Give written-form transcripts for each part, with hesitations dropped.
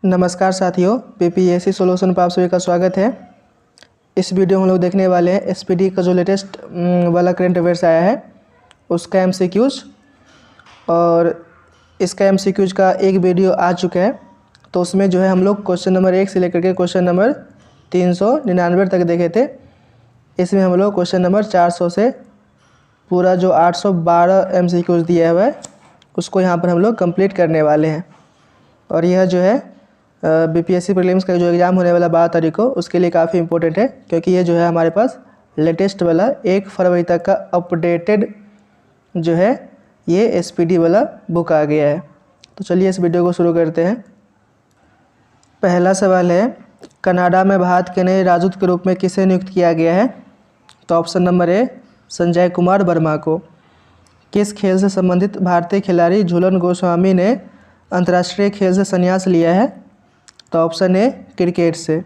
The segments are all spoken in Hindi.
नमस्कार साथियों, पीपीएससी सॉल्यूशन पर आप सभी का स्वागत है। इस वीडियो में हम लोग देखने वाले हैं एसपीडी का जो लेटेस्ट वाला करंट अफेयर्स आया है उसका एमसीक्यूज, और इसका एमसीक्यूज का एक वीडियो आ चुका है। तो उसमें जो है हम लोग क्वेश्चन नंबर 1 से लेकर के क्वेश्चन नंबर 399 तक देखे थे। इसमें हम लोग क्वेश्चन नंबर 400 से पूरा जो 812 एमसीक्यूज दिया हुआ है उसको यहाँ पर हम लोग कंप्लीट करने वाले हैं। और यह जो है बीपीएससी प्रीलिम्स का जो एग्ज़ाम होने वाला 12 तारीख को उसके लिए काफ़ी इंपॉर्टेंट है, क्योंकि ये जो है हमारे पास लेटेस्ट वाला 1 फरवरी तक का अपडेटेड जो है ये एसपीडी वाला बुक आ गया है। तो चलिए इस वीडियो को शुरू करते हैं। पहला सवाल है, कनाडा में भारत के नए राजदूत के रूप में किसे नियुक्त किया गया है? तो ऑप्शन नंबर ए संजय कुमार वर्मा को। किस खेल से संबंधित भारतीय खिलाड़ी झूलन गोस्वामी ने अंतर्राष्ट्रीय खेल से संन्यास लिया है? तो ऑप्शन ए क्रिकेट से।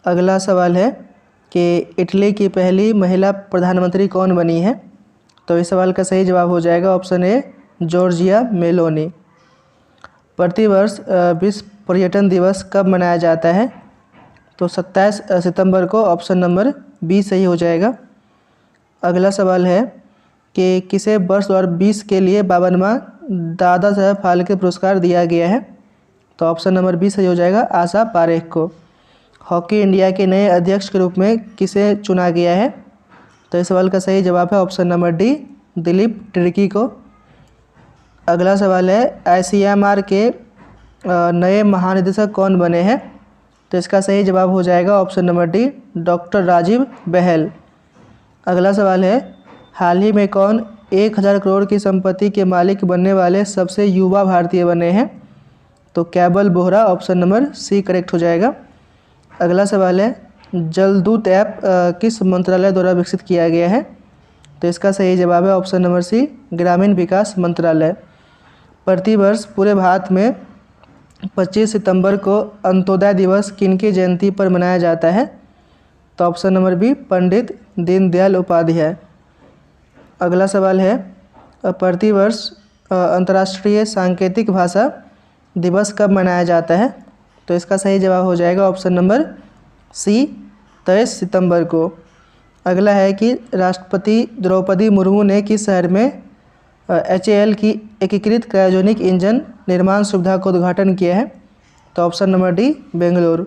अगला सवाल है कि इटली की पहली महिला प्रधानमंत्री कौन बनी है? तो इस सवाल का सही जवाब हो जाएगा ऑप्शन ए जॉर्जिया मेलोनी। प्रतिवर्ष विश्व पर्यटन दिवस कब मनाया जाता है? तो 27 सितंबर को। ऑप्शन नंबर बी सही हो जाएगा। अगला सवाल है कि किसे वर्ष 2020 के लिए 52वां दादा साहब फाल्के पुरस्कार दिया गया है? तो ऑप्शन नंबर बी सही हो जाएगा आशा पारेख को। हॉकी इंडिया के नए अध्यक्ष के रूप में किसे चुना गया है? तो इस सवाल का सही जवाब है option number D Dilip Tirkey को। अगला सवाल है, आईसीएमआर के नए महानिदेशक कौन बने हैं? तो इसका सही जवाब हो जाएगा option number D doctor Rajiv Bahl. अगला सवाल है, हाल ही में कौन 1000 करोड़ की संपत्ति के मालिक बनने वाले सबसे युवा भारतीय बने हैं? तो Kaibal Bohra. Option number C correct हो जाएगा। अगला सवाल है, जलदूत ऐप किस मंत्रालय द्वारा विकसित किया गया है? तो इसका सही जवाब है ऑप्शन नंबर सी ग्रामीण विकास मंत्रालय। प्रतिवर्ष पूरे भारत में 25 सितंबर को अंत्योदय दिवस किनकी जयंती पर मनाया जाता है? तो option number B Pandit Deendayal Upadhyay. अगला सवाल है, प्रतिवर्ष अंतर्राष्ट्रीय सांकेतिक भाषा दिवस कब मनाया जाता है? तो इसका सही जवाब हो जाएगा ऑप्शन नंबर सी 23 सितंबर को। अगला है कि राष्ट्रपति द्रौपदी मुर्मू ने किस शहर में HAL की एकीकृत क्रायोजेनिक इंजन निर्माण सुविधा का उद्घाटन किया है? तो ऑप्शन नंबर डी बेंगलुरु।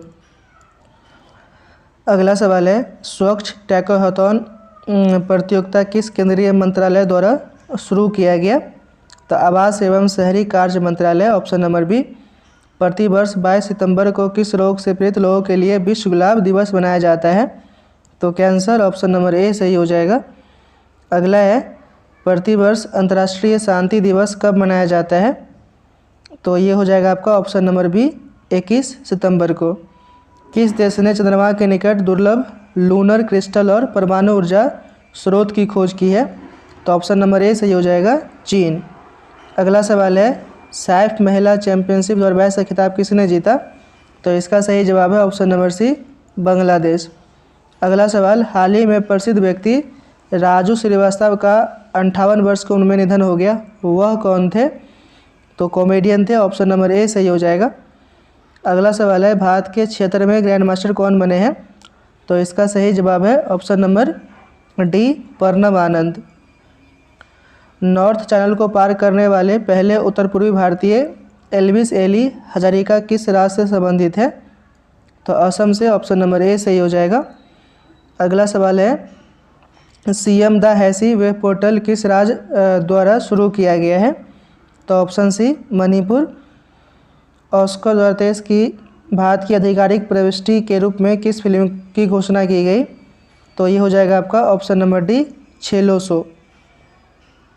अगला सवाल है, स्वच्छ टैकोहथॉन प्रतियोगिता किस केंद्रीय मंत्रालय द्वारा शुरू किया गया? तो आवास एवं शहरी कार्य मंत्रालय। Option number B. प्रतिवर्ष 22 सितंबर को किस रोग से पीड़ित लोगों के लिए विश्व गुलाब दिवस मनाया जाता है? तो कैंसर। ऑप्शन नंबर ए सही हो जाएगा। अगला है, प्रतिवर्ष अंतर्राष्ट्रीय शांति दिवस कब मनाया जाता है? तो ये हो जाएगा आपका ऑप्शन नंबर बी 21 सितंबर को। किस देश ने चंद्रमा के निकट दुर्लभ लूनर क्रिस्टल और परमाणु ऊर्जा स्रोत की खोज की है? तो ऑप्शन नंबर ए सही हो जाएगा चीन। अगला सवाल है, सैफ महिला चैंपियनशिप 2022 का खिताब किसने जीता? तो इसका सही जवाब है ऑप्शन नंबर सी बांग्लादेश। अगला सवाल, हाल ही में प्रसिद्ध व्यक्ति राजू श्रीवास्तव का 58 वर्ष की उम्र में निधन हो गया, वह कौन थे? तो कॉमेडियन थे। ऑप्शन नंबर ए सही हो जाएगा। अगला सवाल है, भारत के क्षेत्र में ग्रैंड मास्टर कौन बने हैं? तो इसका सही जवाब है ऑप्शन नंबर डी प्रणव आनंद। नॉर्थ चैनल को पार करने वाले पहले उत्तर पूर्वी भारतीय एल्विस एली हजारिका किस राज्य से संबंधित है? तो असम से। ऑप्शन नंबर ए सही हो जाएगा। अगला सवाल है, CM द हैसी वेब पोर्टल किस राज्य द्वारा शुरू किया गया है? तो ऑप्शन सी मणिपुर। ऑस्कर 2023 की भारत की आधिकारिक प्रविष्टि के रूप में किस फिल्म की घोषणा की गई? तो ये हो जाएगा आपका ऑप्शन नंबर डी छेलो सो।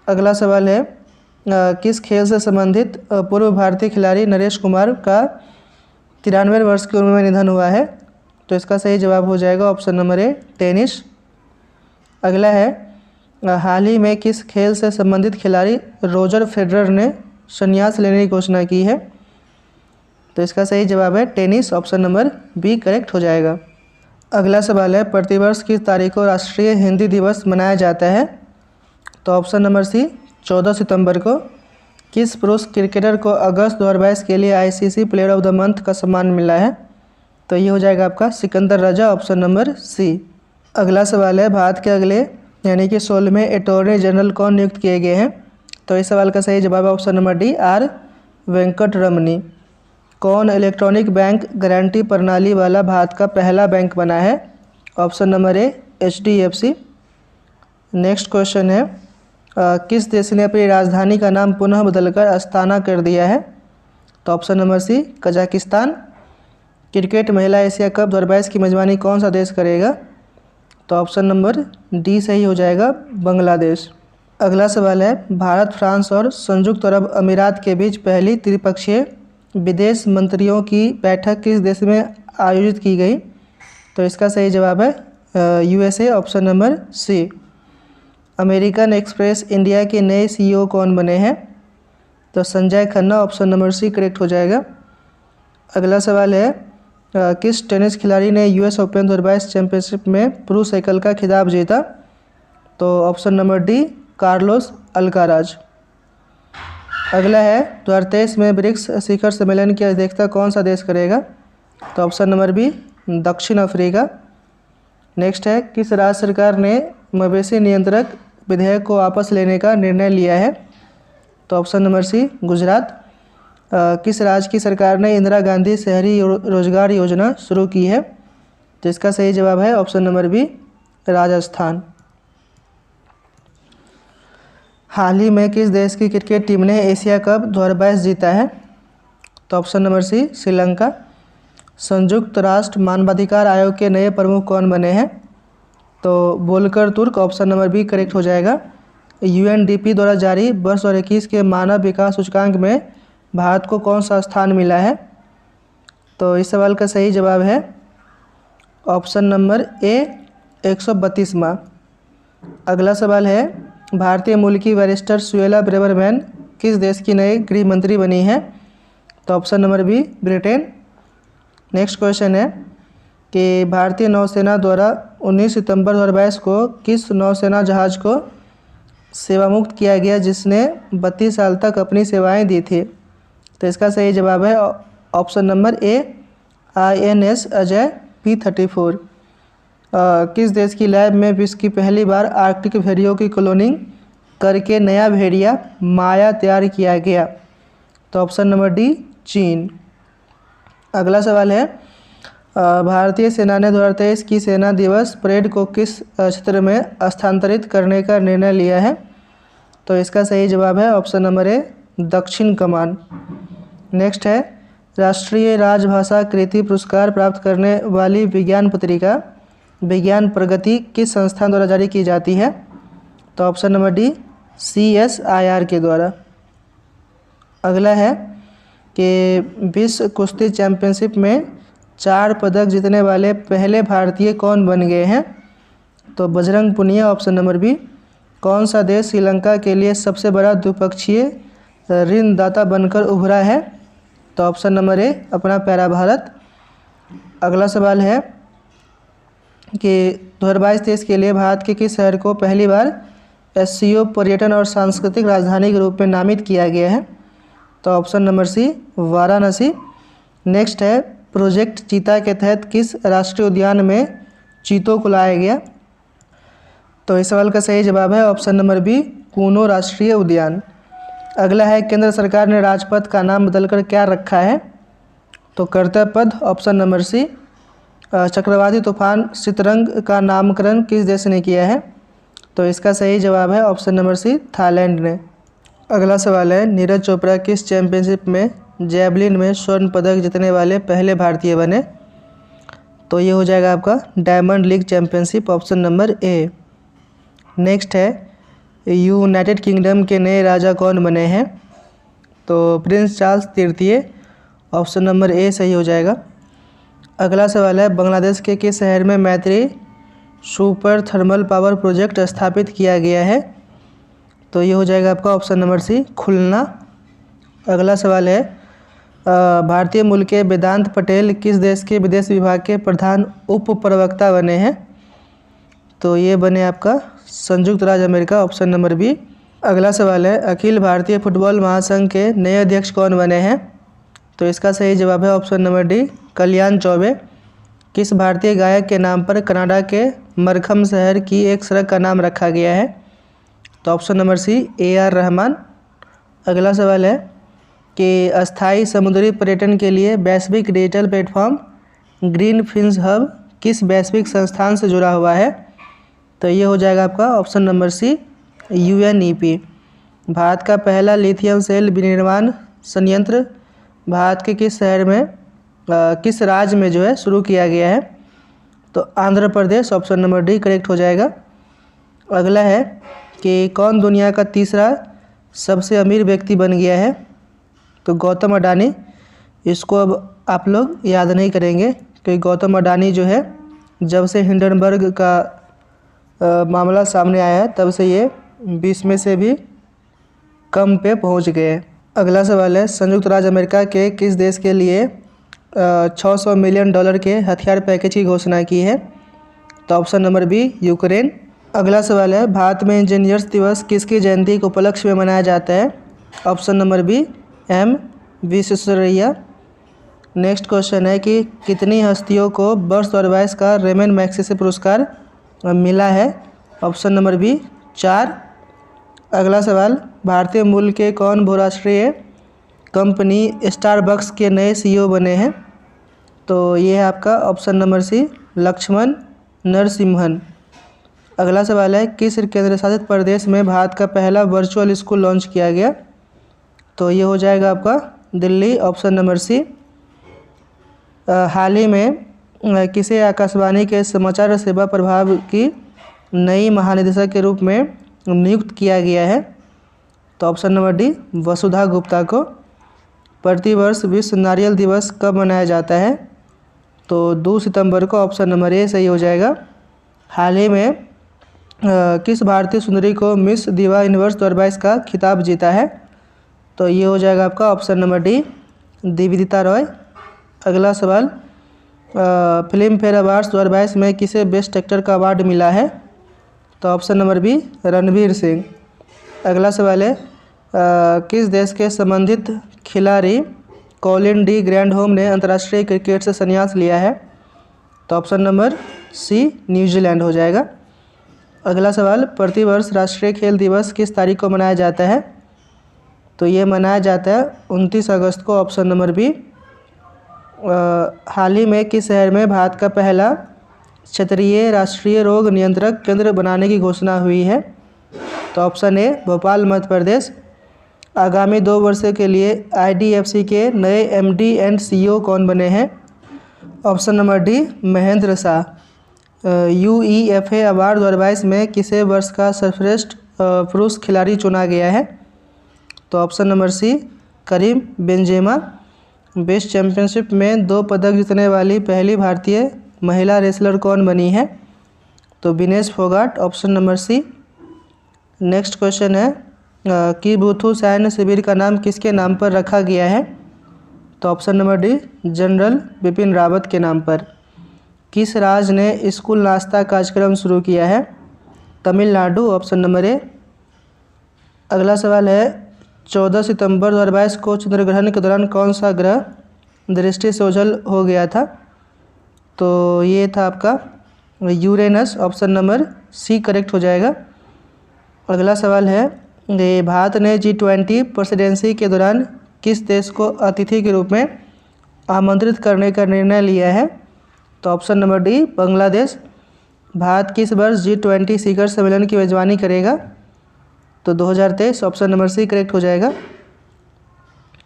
अगला सवाल है, किस खेल से संबंधित पूर्व भारतीय खिलाड़ी नरेश कुमार का 93 वर्ष की उम्र में निधन हुआ है? तो इसका सही जवाब हो जाएगा ऑप्शन नंबर ए टेनिस। अगला है, हाल ही में किस खेल से संबंधित खिलाड़ी रोजर फेडरर ने संन्यास लेने की घोषणा की है? तो इसका सही जवाब है tennis. Option number B correct हो जाएगा। अगला सवाल है, प्रतिवर्ष किस तारीख को राष्ट्रीय हिंदी दिवस मनाया जाता है? तो ऑप्शन नंबर सी 14 सितंबर को। किस पुरुष क्रिकेटर को अगस्त 2022 के लिए ICC player of the month का सम्मान मिला है? तो ये हो जाएगा आपका सिकंदर राजा, ऑप्शन नंबर सी। अगला सवाल है, भारत के अगले यानी कि 16वें अटॉर्नी जनरल कौन नियुक्त किए गए हैं? तो इस सवाल का सही जवाब है option number D, R Venkataramani. कौन इलेक्ट्रॉनिक बैंक गारंटी प्रणाली वाला भारत का पहला बैंक बना है? ऑप्शन नंबर ए, HDFC। नेक्स्ट क्वेश्चन है, किस देश ने अपनी राजधानी का नाम पुनः बदलकर अस्ताना कर दिया है? तो option number C, Kazakhstan. Cricket महिला एशिया कप 2022 की मेजबानी कौन सा देश करेगा? तो ऑप्शन नंबर डी सही हो जाएगा, बांग्लादेश। अगला सवाल है, भारत, फ्रांस और संयुक्त अरब अमीरात के बीच पहली त्रिपक्षीय विदेश मंत्रियों की बैठक किस देश में आयोजित की गई? तो इसका सही जवाब है USA, option number C. American Express India के नए CEO कौन बने हैं? तो Sanjay Khanna, option number C correct हो जाएगा। अगला सवाल है, किस टेनिस खिलाड़ी ने US ओपन 2022 चैंपियनशिप में पुरुष एकल का खिताब जीता? तो option number D, Carlos Alcaraz. अगला है, 2023 में ब्रिक्स शिखर सम्मेलन की अध्यक्षता कौन सा देश करेगा? तो ऑप्शन नंबर बी, दक्षिण अफ्रीका। नेक्स्ट है, किस राज्य सरकार ने मवेशी नियंत्रक विधेयक को वापस लेने का निर्णय लिया है? तो ऑप्शन नंबर सी, गुजरात। किस राज्य की सरकार ने इंदिरा गांधी शहरी रोजगार योजना शुरू की है? तो इसका सही जवाब है ऑप्शन नंबर बी, राजस्थान। हाल ही में किस देश की क्रिकेट टीम ने एशिया कप 2022 जीता है? तो ऑप्शन नंबर सी, श्रीलंका। संयुक्त राष्ट्र मानवाधिकार आयोग के नए प्रमुख कौन बने हैं? तो वोल्कर तुर्क, ऑप्शन नंबर बी करेक्ट हो जाएगा। UNDP द्वारा जारी वर्ष 2021 के मानव विकास सूचकांक में भारत को कौन सा स्थान मिला है? तो इस सवाल का सही जवाब है ऑप्शन नंबर ए, 132वां। अगला सवाल है, भारतीय मूल की बैरिस्टर सुएला ब्रेवरमैन किस देश की नई गृह मंत्री बनी है? तो option number B, Britain. Next question है कि भारतीय नौसेना द्वारा 19 सितंबर 2022 को किस नौसेना जहाज को सेवामुक्त किया गया जिसने 32 साल तक अपनी सेवाएं दी थी? तो इसका सही जवाब है ऑप्शन नंबर ए, INS अजय P-34। किस देश की लैब में विश्व की पहली बार आर्कटिक भेड़ियों की क्लोनिंग करके नया भेड़िया माया तैयार किया गया? तो ऑप्शन नंबर डी, चीन। अगला सवाल है, भारतीय सेना ने 2023 की सेना दिवस परेड को किस क्षेत्र में स्थानांतरित करने का निर्णय लिया है? तो इसका सही जवाब है ऑप्शन नंबर ए, दक्षिण कमान। नेक्स्ट है, राष्ट्रीय राजभाषा कृति पुरस्कार प्राप्त करने वाली विज्ञान पत्रिका विज्ञान प्रगति किस संस्थान द्वारा जारी की जाती है? तो ऑप्शन नंबर डी, CSIR के द्वारा। अगला है कि विश्व कुश्ती चैंपियनशिप में 4 पदक जीतने वाले पहले भारतीय कौन बन गए हैं? तो Bajrang Punia, option number B. कौन सा देश श्रीलंका के लिए सबसे बड़ा द्विपक्षीय ऋणदाता बनकर उभरा है? तो ऑप्शन नंबर ए, अपना प्यारा भारत। अगला सवाल है कि 2022-23 के लिए भारत के किस शहर को पहली बार SCO पर्यटन और सांस्कृतिक राजधानी के रूप में नामित किया गया है? तो option number C, Varanasi. Next है, प्रोजेक्ट चीता के तहत किस राष्ट्रीय उद्यान में चीतों को लाया गया? तो इस सवाल का सही जवाब है ऑप्शन नंबर बी, कूनो राष्ट्रीय उद्यान। अगला है, केंद्र सरकार ने राजपथ का नाम बदलकर क्या रखा है? तो कर्तव्य पथ, ऑप्शन नंबर सी। चक्रवाती तूफान सितरंग का नामकरण किस देश ने किया है? तो इसका सही जवाब है ऑप्शन नंबर सी, थाईलैंड ने। अगला सवाल है, नीरज चोपड़ा किस चैंपियनशिप में जैवलिन में स्वर्ण पदक जीतने वाले पहले भारतीय बने? तो ये हो जाएगा आपका diamond league championship, option number A. Next है, यूनाइटेड किंगडम के नए राजा कौन बने हैं? तो प्रिंस चार्ल्स तृतीय, ऑप्शन नंबर ए सही हो जाएगा। अगला सवाल है, बांग्लादेश के किस शहर में मैत्री सुपर थर्मल पावर प्रोजेक्ट स्थापित किया गया है? तो ये हो जाएगा आपका ऑप्शन नंबर सी, खुलना। अगला सवाल है, भारतीय मूल के वेदांत पटेल किस देश के विदेश विभाग के प्रधान उप प्रवक्ता बने हैं? तो ये बने आपका संयुक्त राज्य अमेरिका, ऑप्शन नंबर बी। अगला सवाल है, अखिल भारतीय फुटबॉल महासंघ के नए अध्यक्ष कौन बने हैं? तो इसका सही जवाब है ऑप्शन नंबर डी, कल्याण चौबे। किस भारतीय गायक के नाम पर कनाडा के मरखम शहर की एक सड़क का नाम रखा गया है? तो option number C, AR Rahman. अगला सवाल है कि अस्थायी समुद्री पर्यटन के लिए वैश्विक digital platform green fins hub किस वैश्विक संस्थान से जुड़ा हुआ है? तो ये हो जाएगा आपका option number C, UNEP। Bharat का पहला लिथियम सेल विनिर्माण संयंत्र भारत के किस शहर में किस राज्य में जो है शुरू किया गया है? तो Andhra Pradesh, option number D correct हो जाएगा। अगला है कि कौन दुनिया का तीसरा सबसे अमीर व्यक्ति बन गया है? तो गौतम अडानी। इसको अब आप लोग याद नहीं करेंगे कि गौतम अडानी जो है जब से हिंडनबर्ग का मामला सामने आया है तब से ये 20 में से भी कम पे पहुंच गए। अगला सवाल है, संयुक्त राज्य अमेरिका के किस देश के लिए $600 मिलियन के हथियार पैकेज की घोषणा की है? तो ऑप्शन नंबर बी, यूक्रेन। अगला सवाल है, भारत में इंजीनियर्स दिवस किसकी जयंती के उपलक्ष्य में मनाया जाता है? Option number B, M Visvesvaraya. Next question है कि कितनी हस्तियों को वर्ष 2022 का रेमन मैग्सेसे पुरस्कार मिला है? Option number B, 4। अगला सवाल, भारतीय मूल के कौन बहुराष्ट्रीय कंपनी स्टारबक्स के नए CEO बने हैं? तो ये है आपका option number C, Laxman Narasimhan. अगला सवाल है, किस केंद्र शासित प्रदेश में भारत का पहला वर्चुअल स्कूल लॉन्च किया गया? तो ये हो जाएगा आपका दिल्ली, ऑप्शन नंबर सी। हाल ही में किसे आकाशवाणी के समाचार सेवा प्रभाग की नई महानिदेशक के रूप में नियुक्त किया गया है? तो ऑप्शन नंबर डी, वसुधा गुप्ता को। प्रतिवर्ष विश्व नारियल दिवस कब मनाया जाता है? तो 2 सितंबर को, ऑप्शन नंबर ए सही हो जाएगा। हाल ही में किस भारतीय सुंदरी को मिस दिवा यूनिवर्स 2022 का खिताब जीता है? तो ये हो जाएगा आपका ऑप्शन नंबर डी, दिविदिता रॉय। अगला सवाल, फिल्म फेयर अवार्ड्स 2022 में किसे बेस्ट एक्टर का अवार्ड मिला है? तो option number B, Ranveer Singh. अगला सवाल है, किस देश के संबंधित खिलाड़ी कॉलिन डी ग्रैंडहोम ने अंतर्राष्ट्रीय क्रिकेट से संन्यास लिया है? तो ऑप्शन नंबर सी, न्यूजीलैंड हो जाएगा। अगला सवाल, प्रतिवर्ष राष्ट्रीय खेल दिवस किस तारीख को मनाया जाता है? तो ये मनाया जाता है 29 अगस्त को, ऑप्शन नंबर बी। हाल ही में किस शहर में भारत का पहला क्षेत्रीय राष्ट्रीय रोग नियंत्रक केंद्र बनाने की घोषणा हुई है? तो ऑप्शन ए, भोपाल, मध्य प्रदेश। आगामी 2 वर्षों के लिए IDFC के नए MD एंड CEO कौन बने हैं? Option number D, Mahendra Shah. UEFA award 2022 में किसे वर्ष का सर्वश्रेष्ठ पुरुष खिलाड़ी चुना गया है? तो option number C, Karim Benzema. Best championship में 2 पदक जीतने वाली पहली भारतीय महिला रेसलर कौन बनी है? तो Vinesh Phogat, option number C. Next question है कि बुथु सैन्य शिविर का नाम किसके नाम पर रखा गया है? तो option number D, general Bipin Rawat के नाम पर। किस राज्य ने स्कूल नाश्ता कार्यक्रम शुरू किया है? Tamil Nadu, option number A. अगला सवाल है, 14 सितंबर 2022 को चंद्रग्रहण के दौरान कौन सा ग्रह दृष्टि से ओझल हो गया था? तो ये था आपका Uranus, option number C correct हो जाएगा। अगला सवाल है, भारत ने G20 प्रेसिडेंसी के दौरान किस देश को अतिथि के रूप में आमंत्रित करने का निर्णय लिया है? तो option number D, Bangladesh. Bharat किस वर्ष G20 शिखर सम्मेलन की मेजबानी करेगा? तो 2023, ऑप्शन नंबर सी करेक्ट हो जाएगा।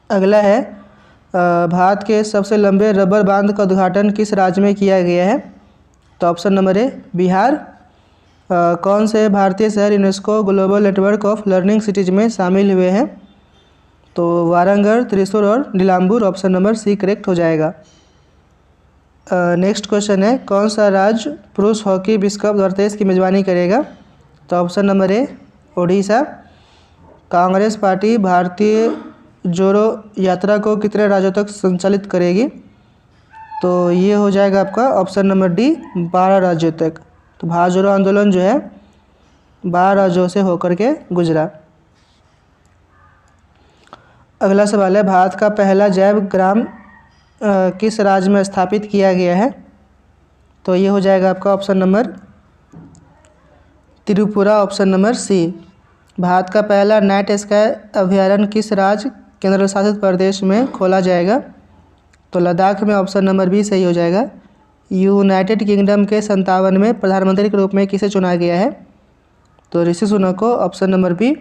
अगला है, भारत के सबसे लंबे रबर बांध का उद्घाटन किस राज्य में किया गया है? तो ऑप्शन नंबर ए, बिहार। कौन से भारतीय शहर UNESCO global network of learning cities में शामिल हुए हैं? तो वारंगल, त्रिशूर और Nilambur, option number C correct हो जाएगा। नेक्स्ट क्वेश्चन है, कौन सा राज्य पुरुष हॉकी विश्व कप 2023 की मेजबानी करेगा? तो ऑप्शन नंबर ए, ओडिशा। कांग्रेस पार्टी भारतीय जोड़ो यात्रा को कितने राज्यों तक संचालित करेगी? तो ये हो जाएगा आपका ऑप्शन नंबर डी, 12 राज्यों तक। तो भारत जोड़ो आंदोलन जो है 12 राज्यों से होकर के गुजरा। अगला सवाल है, भारत का पहला जैव ग्राम किस राज्य में स्थापित किया गया है? तो ये हो जाएगा आपका option number Tripura, option number C. Bharat का पहला नाइट स्काई अभयारण्य किस राज्य केंद्र शासित प्रदेश में खोला जाएगा? तो लद्दाख में, ऑप्शन नंबर बी सही हो जाएगा। यूनाइटेड किंगडम के 57वें प्रधानमंत्री के रूप में किसे चुना गया है? तो ऋषि सुनक को, ऑप्शन नंबर बी।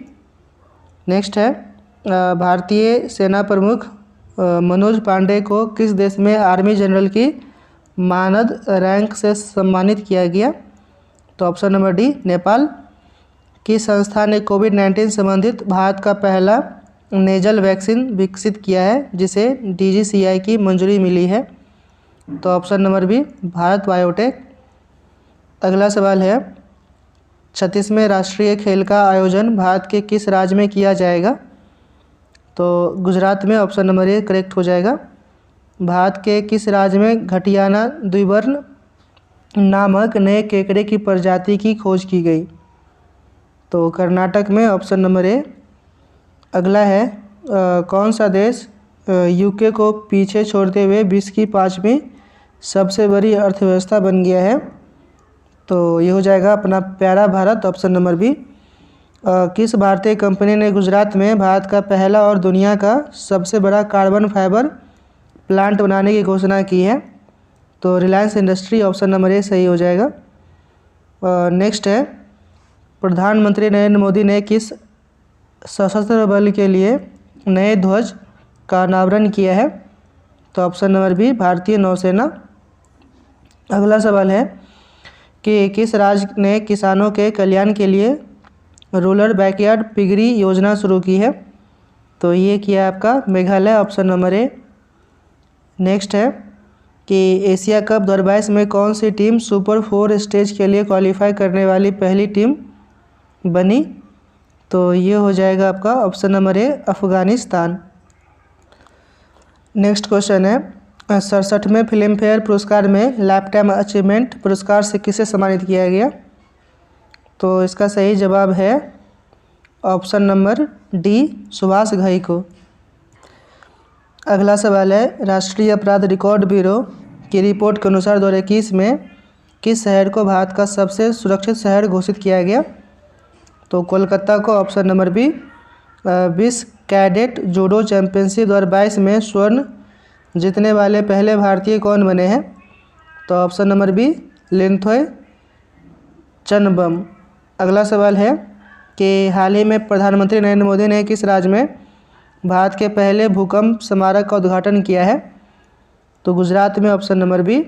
नेक्स्ट है, भारतीय सेना प्रमुख मनोज पांडे को किस देश में आर्मी जनरल की मानद रैंक से सम्मानित किया गया? तो ऑप्शन नंबर डी, नेपाल। किस संस्था ने कोविड-19 संबंधित भारत का पहला नेजल वैक्सीन विकसित किया है जिसे DGCI की मंजूरी मिली है? तो option number B, Bharat Biotech. अगला सवाल है, 36वें राष्ट्रीय खेल का आयोजन भारत के किस राज्य में किया जाएगा? तो गुजरात में, ऑप्शन नंबर ए करेक्ट हो जाएगा। भारत के किस राज्य में घटियाना द्विवर्ण नामक नए केकड़े की प्रजाति की खोज की गई? तो कर्नाटक में, ऑप्शन नंबर ए। अगला है, कौन सा देश यूके को पीछे छोड़ते हुए विश्व की 5वीं सबसे बड़ी अर्थव्यवस्था बन गया है? तो ये हो जाएगा अपना प्यारा भारत, ऑप्शन नंबर बी। किस भारतीय कंपनी ने गुजरात में भारत का पहला और दुनिया का सबसे बड़ा कार्बन फाइबर प्लांट बनाने की घोषणा की है? तो रिलायंस इंडस्ट्री, ऑप्शन नंबर ए सही हो जाएगा। नेक्स्ट है, प्रधानमंत्री नरेंद्र मोदी ने किस सशस्त्र बल के लिए नए ध्वज का अनावरण किया है? तो ऑप्शन नंबर बी, भारतीय नौसेना। अगला सवाल है कि किस राज्य ने किसानों के कल्याण के लिए रूरल बैकयार्ड पिगरी योजना शुरू की है? तो ये किया है आपका Meghalaya, option number A. Next है कि एशिया कप 2022 में कौन सी टीम सुपर 4 स्टेज के लिए क्वालिफाई करने वाली पहली टीम बनी? तो ये हो जाएगा आपका ऑप्शन नंबर ए, अफगानिस्तान। नेक्स्ट क्वेश्चन है, 67वें फिल्म फेयर पुरस्कार में लाइफ टाइम अचीवमेंट पुरस्कार से किसे सम्मानित किया गया? तो इसका सही जवाब है option number D, Subhash Ghai को। अगला सवाल है, राष्ट्रीय अपराध रिकॉर्ड ब्यूरो की रिपोर्ट के अनुसार 2021 में किस शहर को भारत का सबसे सुरक्षित शहर घोषित किया गया? तो कोलकाता को, ऑप्शन नंबर बी। विश्व कैडेट जूडो चैंपियनशिप 2022 में स्वर्ण जीतने वाले पहले भारतीय कौन बने हैं? तो ऑप्शन नंबर बी, लिंथोय चनबम। अगला सवाल है कि हाल ही में प्रधानमंत्री नरेंद्र मोदी ने किस राज्य में भारत के पहले भूकंप स्मारक का उद्घाटन किया है? तो गुजरात में, ऑप्शन नंबर बी।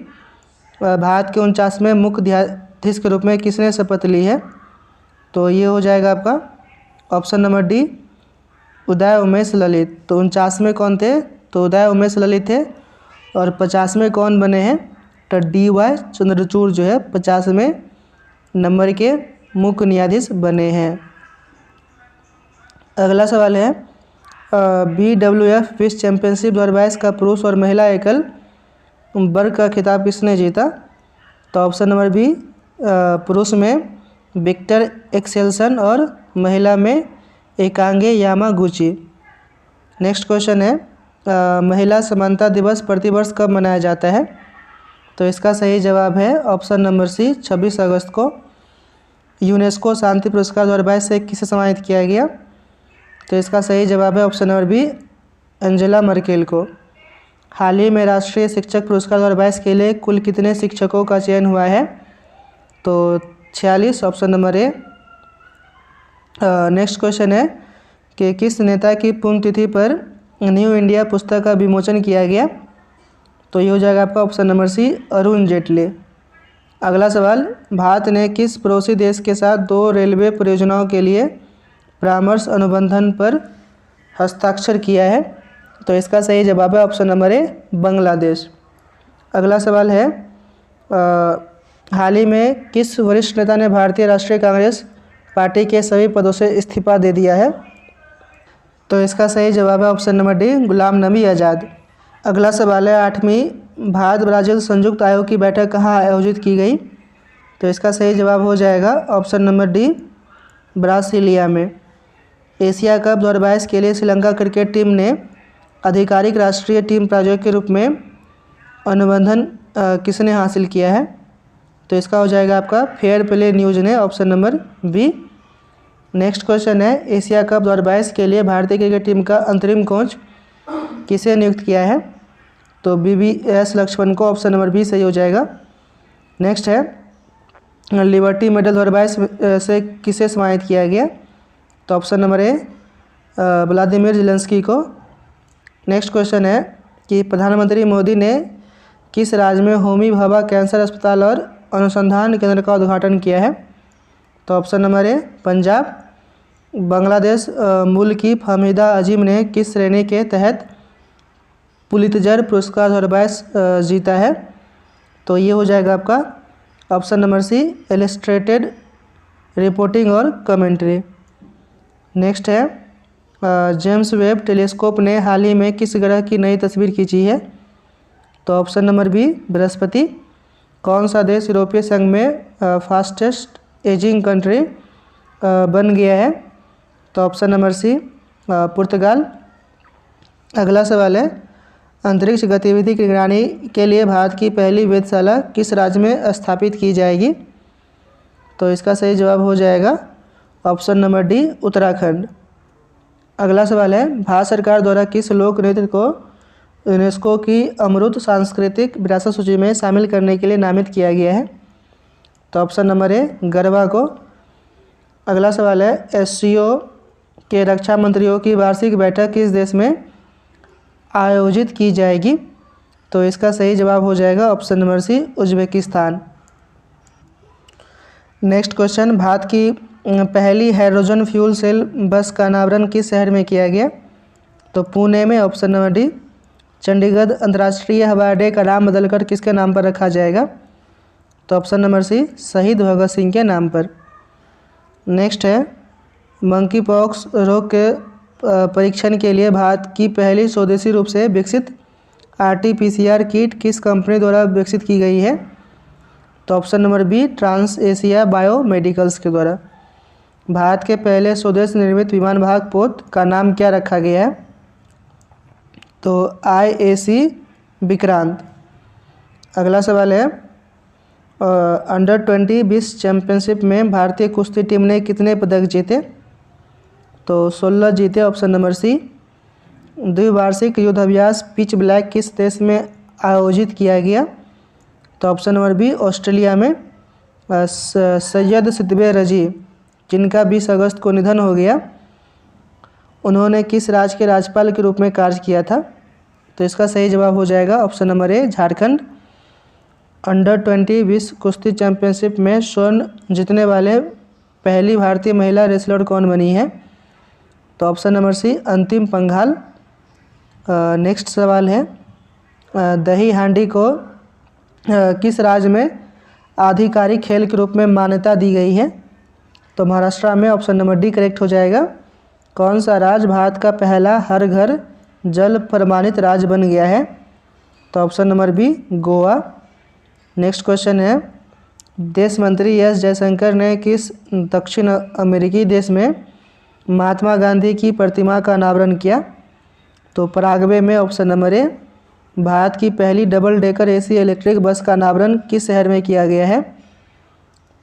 भारत के 49वें मुख्याधीश के रूप में किसने शपथ ली है? तो ये हो जाएगा आपका option number D, Uday Umesh Lalit. तो 49वें कौन थे? तो उदय उमेश ललित थे। और 50वें कौन बने हैं? तो DY चंद्रचूड़ जो है 50वें नंबर के मुख्य न्यायाधीश बने हैं। अगला सवाल है, BWF विश्व चैंपियनशिप 2022 का पुरुष और महिला एकल वर्ग का खिताब किसने जीता? तो ऑप्शन नंबर बी, पुरुष में विक्टर एक्सेल्सन और महिला में एकांगे यामागुची। नेक्स्ट क्वेश्चन है, महिला समानता दिवस प्रतिवर्ष कब मनाया जाता है? तो इसका सही जवाब है ऑप्शन नंबर सी, 26 अगस्त को। यूनेस्को शांति पुरस्कार 2022 से किसे सम्मानित किया गया? तो इसका सही जवाब है option number B, Angela Merkel को। हाल ही में राष्ट्रीय शिक्षक पुरस्कार 2022 के लिए कुल कितने शिक्षकों का चयन हुआ है? तो 46, option number A. Next question है कि किस नेता की पुण्यतिथि पर न्यू इंडिया पुस्तक का विमोचन किया गया? तो ये हो जाएगा आपका option number C, Arun Jaitley. अगला सवाल, भारत ने किस पड़ोसी देश के साथ 2 रेलवे परियोजनाओं के लिए परामर्श अनुबंधन पर हस्ताक्षर किया है? तो इसका सही जवाब है ऑप्शन नंबर ए, बांग्लादेश। अगला सवाल है, हाल ही में किस वरिष्ठ नेता ने भारतीय राष्ट्रीय कांग्रेस पार्टी के सभी पदों से इस्तीफा दे दिया है? तो इसका सही जवाब है option number D, Ghulam Nabi Azad. अगला सवाल है, 8वीं भारत ब्राज़ील संयुक्त आयोग की बैठक कहाँ आयोजित की गई? तो इसका सही जवाब हो जाएगा ऑप्शन नंबर डी, ब्रासीलिया में। एशिया कप 2022 के लिए श्रीलंका क्रिकेट टीम ने आधिकारिक राष्ट्रीय टीम प्रायोजक के रूप में अनुबंधन किसने हासिल किया है? तो इसका हो जाएगा आपका फेयर प्ले न्यूज़ ने, option number B. Next question है, एशिया कप 2022 के लिए भारतीय क्रिकेट टीम का अंतरिम कोच किसे नियुक्त किया है? तो BVS लक्ष्मण को, ऑप्शन नंबर बी सही हो जाएगा। नेक्स्ट है, लिबर्टी मेडल 2022 से किसे सम्मानित किया गया? तो ऑप्शन नंबर ए व्लादिमीर ज़ेलेंस्की को। नेक्स्ट क्वेश्चन है कि प्रधानमंत्री मोदी ने किस राज्य में होमी भाभा कैंसर अस्पताल और अनुसंधान केंद्र का उद्घाटन किया है? तो ऑप्शन नंबर ए पंजाब। बांग्लादेश मूल की फहमीदा अजीम ने किस श्रेणी के तहत पुलित्जर पुरस्कार 2022 जीता है? तो ये हो जाएगा आपका option number C, illustrated reporting और कमेंट्री। नेक्स्ट है, जेम्स वेब टेलीस्कोप ने हाल ही में किस ग्रह की नई तस्वीर खींची है? तो ऑप्शन नंबर बी, बृहस्पति। कौन सा देश यूरोपीय संघ में फास्टेस्ट एजिंग कंट्री बन गया है? तो ऑप्शन नंबर सी, पुर्तगाल। अगला सवाल है, अंतरिक्ष गतिविधि की निगरानी के लिए भारत की पहली वेधशाला किस राज्य में स्थापित की जाएगी? तो इसका सही जवाब हो जाएगा ऑप्शन नंबर डी, उत्तराखंड। अगला सवाल है, भारत सरकार द्वारा किस लोक नृत्य को यूनेस्को की अमूर्त सांस्कृतिक विरासत सूची में शामिल करने के लिए नामित किया गया है? तो ऑप्शन नंबर ए, गरबा को। अगला सवाल है, SCO के रक्षा मंत्रियों की वार्षिक बैठक किस देश में आयोजित की जाएगी? तो इसका सही जवाब हो जाएगा option number C, Uzbekistan. Next question, Bharat की पहली हाइड्रोजन फ्यूल सेल बस का अनावरण किस शहर में किया गया? तो पुणे में, ऑप्शन नंबर डी। चंडीगढ़ अंतर्राष्ट्रीय हवाई अड्डे का नाम बदलकर किसके नाम पर रखा जाएगा? तो ऑप्शन नंबर सी, शहीद भगत सिंह के नाम पर। नेक्स्ट है, मंकी पॉक्स रोग के परीक्षण के लिए भारत की पहली स्वदेशी रूप से विकसित RT-PCR किट किस कंपनी द्वारा विकसित की गई है? तो option number B, Trans Asia Biomedicals के द्वारा। भारत के पहले स्वदेश निर्मित विमान वाहक पोत का नाम क्या रखा गया है? तो IAC विक्रांत। अगला सवाल है, अंडर 20 विश्व चैंपियनशिप में भारतीय कुश्ती टीम ने कितने पदक जीते? तो 16 जीते, ऑप्शन नंबर सी। द्विवार्षिक युद्धाभ्यास पिच ब्लैक किस देश में आयोजित किया गया? तो ऑप्शन नंबर बी, ऑस्ट्रेलिया में। सैयद सिद्दीक़ रजी, जिनका 20 अगस्त को निधन हो गया, उन्होंने किस राज्य के राज्यपाल के रूप में कार्य किया था? तो इसका सही जवाब हो जाएगा ऑप्शन नंबर ए, झारखंड। अंडर 20 विश्व कुश्ती चैंपियनशिप में स्वर्ण जीतने वाले पहली भारतीय महिला रेसलर कौन बनी है? तो ऑप्शन नंबर सी, अंतिम पंघाल। नेक्स्ट सवाल है, दही हांडी को किस राज्य में आधिकारिक खेल के रूप में मान्यता दी गई है? तो महाराष्ट्र में, ऑप्शन नंबर डी करेक्ट हो जाएगा। कौन सा राज्य भारत का पहला हर घर जल प्रमाणित राज्य बन गया है? तो option number B, Goa. Next question है, विदेश मंत्री एस जयशंकर ने किस दक्षिण अमेरिकी देश में महात्मा गांधी की प्रतिमा का अनावरण किया? तो पराग्वे में, ऑप्शन नंबर ए। भारत की पहली double decker AC electric bus का अनावरण किस शहर में किया गया है?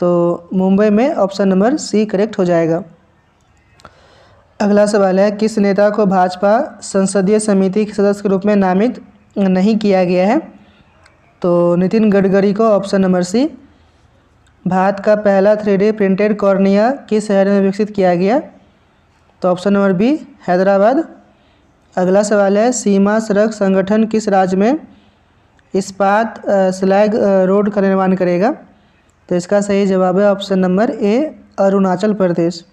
तो मुंबई में, ऑप्शन नंबर सी करेक्ट हो जाएगा। अगला सवाल है, किस नेता को भाजपा संसदीय समिति के सदस्य के रूप में नामित नहीं किया गया है? तो नितिन गडकरी को, ऑप्शन नंबर सी। भारत का पहला 3D प्रिंटेड कॉर्निया किस शहर में विकसित किया गया? तो ऑप्शन नंबर बी, हैदराबाद। अगला सवाल है, सीमा सड़क संगठन किस राज्य में इस्पात स्लैग रोड का निर्माण करेगा? तो इसका सही जवाब है ऑप्शन नंबर ए, अरुणाचल प्रदेश।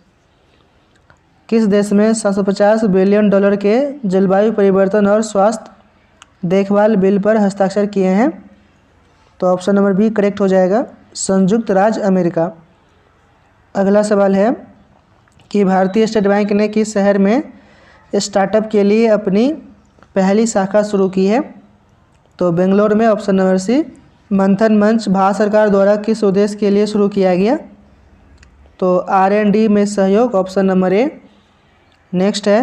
किस देश में 750 बिलियन डॉलर के जलवायु परिवर्तन और स्वास्थ्य देखभाल बिल पर हस्ताक्षर किए हैं? तो ऑप्शन नंबर बी करेक्ट हो जाएगा, संयुक्त राज्य अमेरिका। अगला सवाल है कि भारतीय स्टेट बैंक ने किस शहर में स्टार्टअप के लिए अपनी पहली शाखा शुरू की है? तो बेंगलोर में, ऑप्शन नंबर सी। मंथन मंच भारत सरकार द्वारा किस उद्देश्य के लिए शुरू किया गया? तो R&D में सहयोग, ऑप्शन नंबर ए। नेक्स्ट है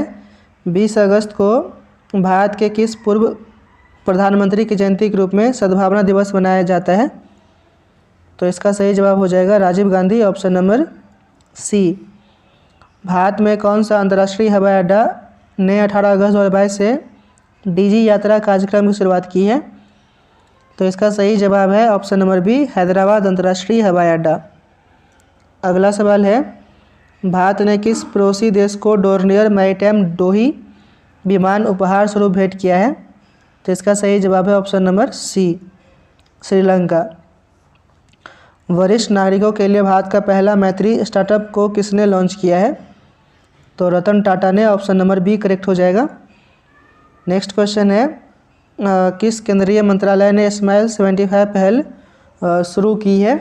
20 अगस्त को भारत के किस पूर्व प्रधानमंत्री की जयंती के रूप में सद्भावना दिवस मनाया जाता है? तो इसका सही जवाब हो जाएगा Rajiv Gandhi, option number C. Bharat में कौन सा अंतर्राष्ट्रीय हवाई अड्डा ने 18 अगस्त 2022 से डीजी यात्रा कार्यक्रम की शुरुआत की है? तो इसका सही जवाब है ऑप्शन नंबर बी, हैदराबाद अंतर्राष्ट्रीय हवाई अड्डा। अगला सवाल है भारत ने किस पड़ोसी देश को डोर्नियर मैरीटाइम डोही विमान उपहार स्वरूप भेंट किया है? तो इसका सही जवाब है ऑप्शन नंबर सी, श्रीलंका। वरिष्ठ नागरिकों के लिए भारत का पहला मैत्री स्टार्टअप को किसने लॉन्च किया है? तो रतन टाटा ने, ऑप्शन नंबर बी करेक्ट हो जाएगा। नेक्स्ट क्वेश्चन है किस केंद्रीय मंत्रालय ने स्माइल 75 पहल शुरू की है?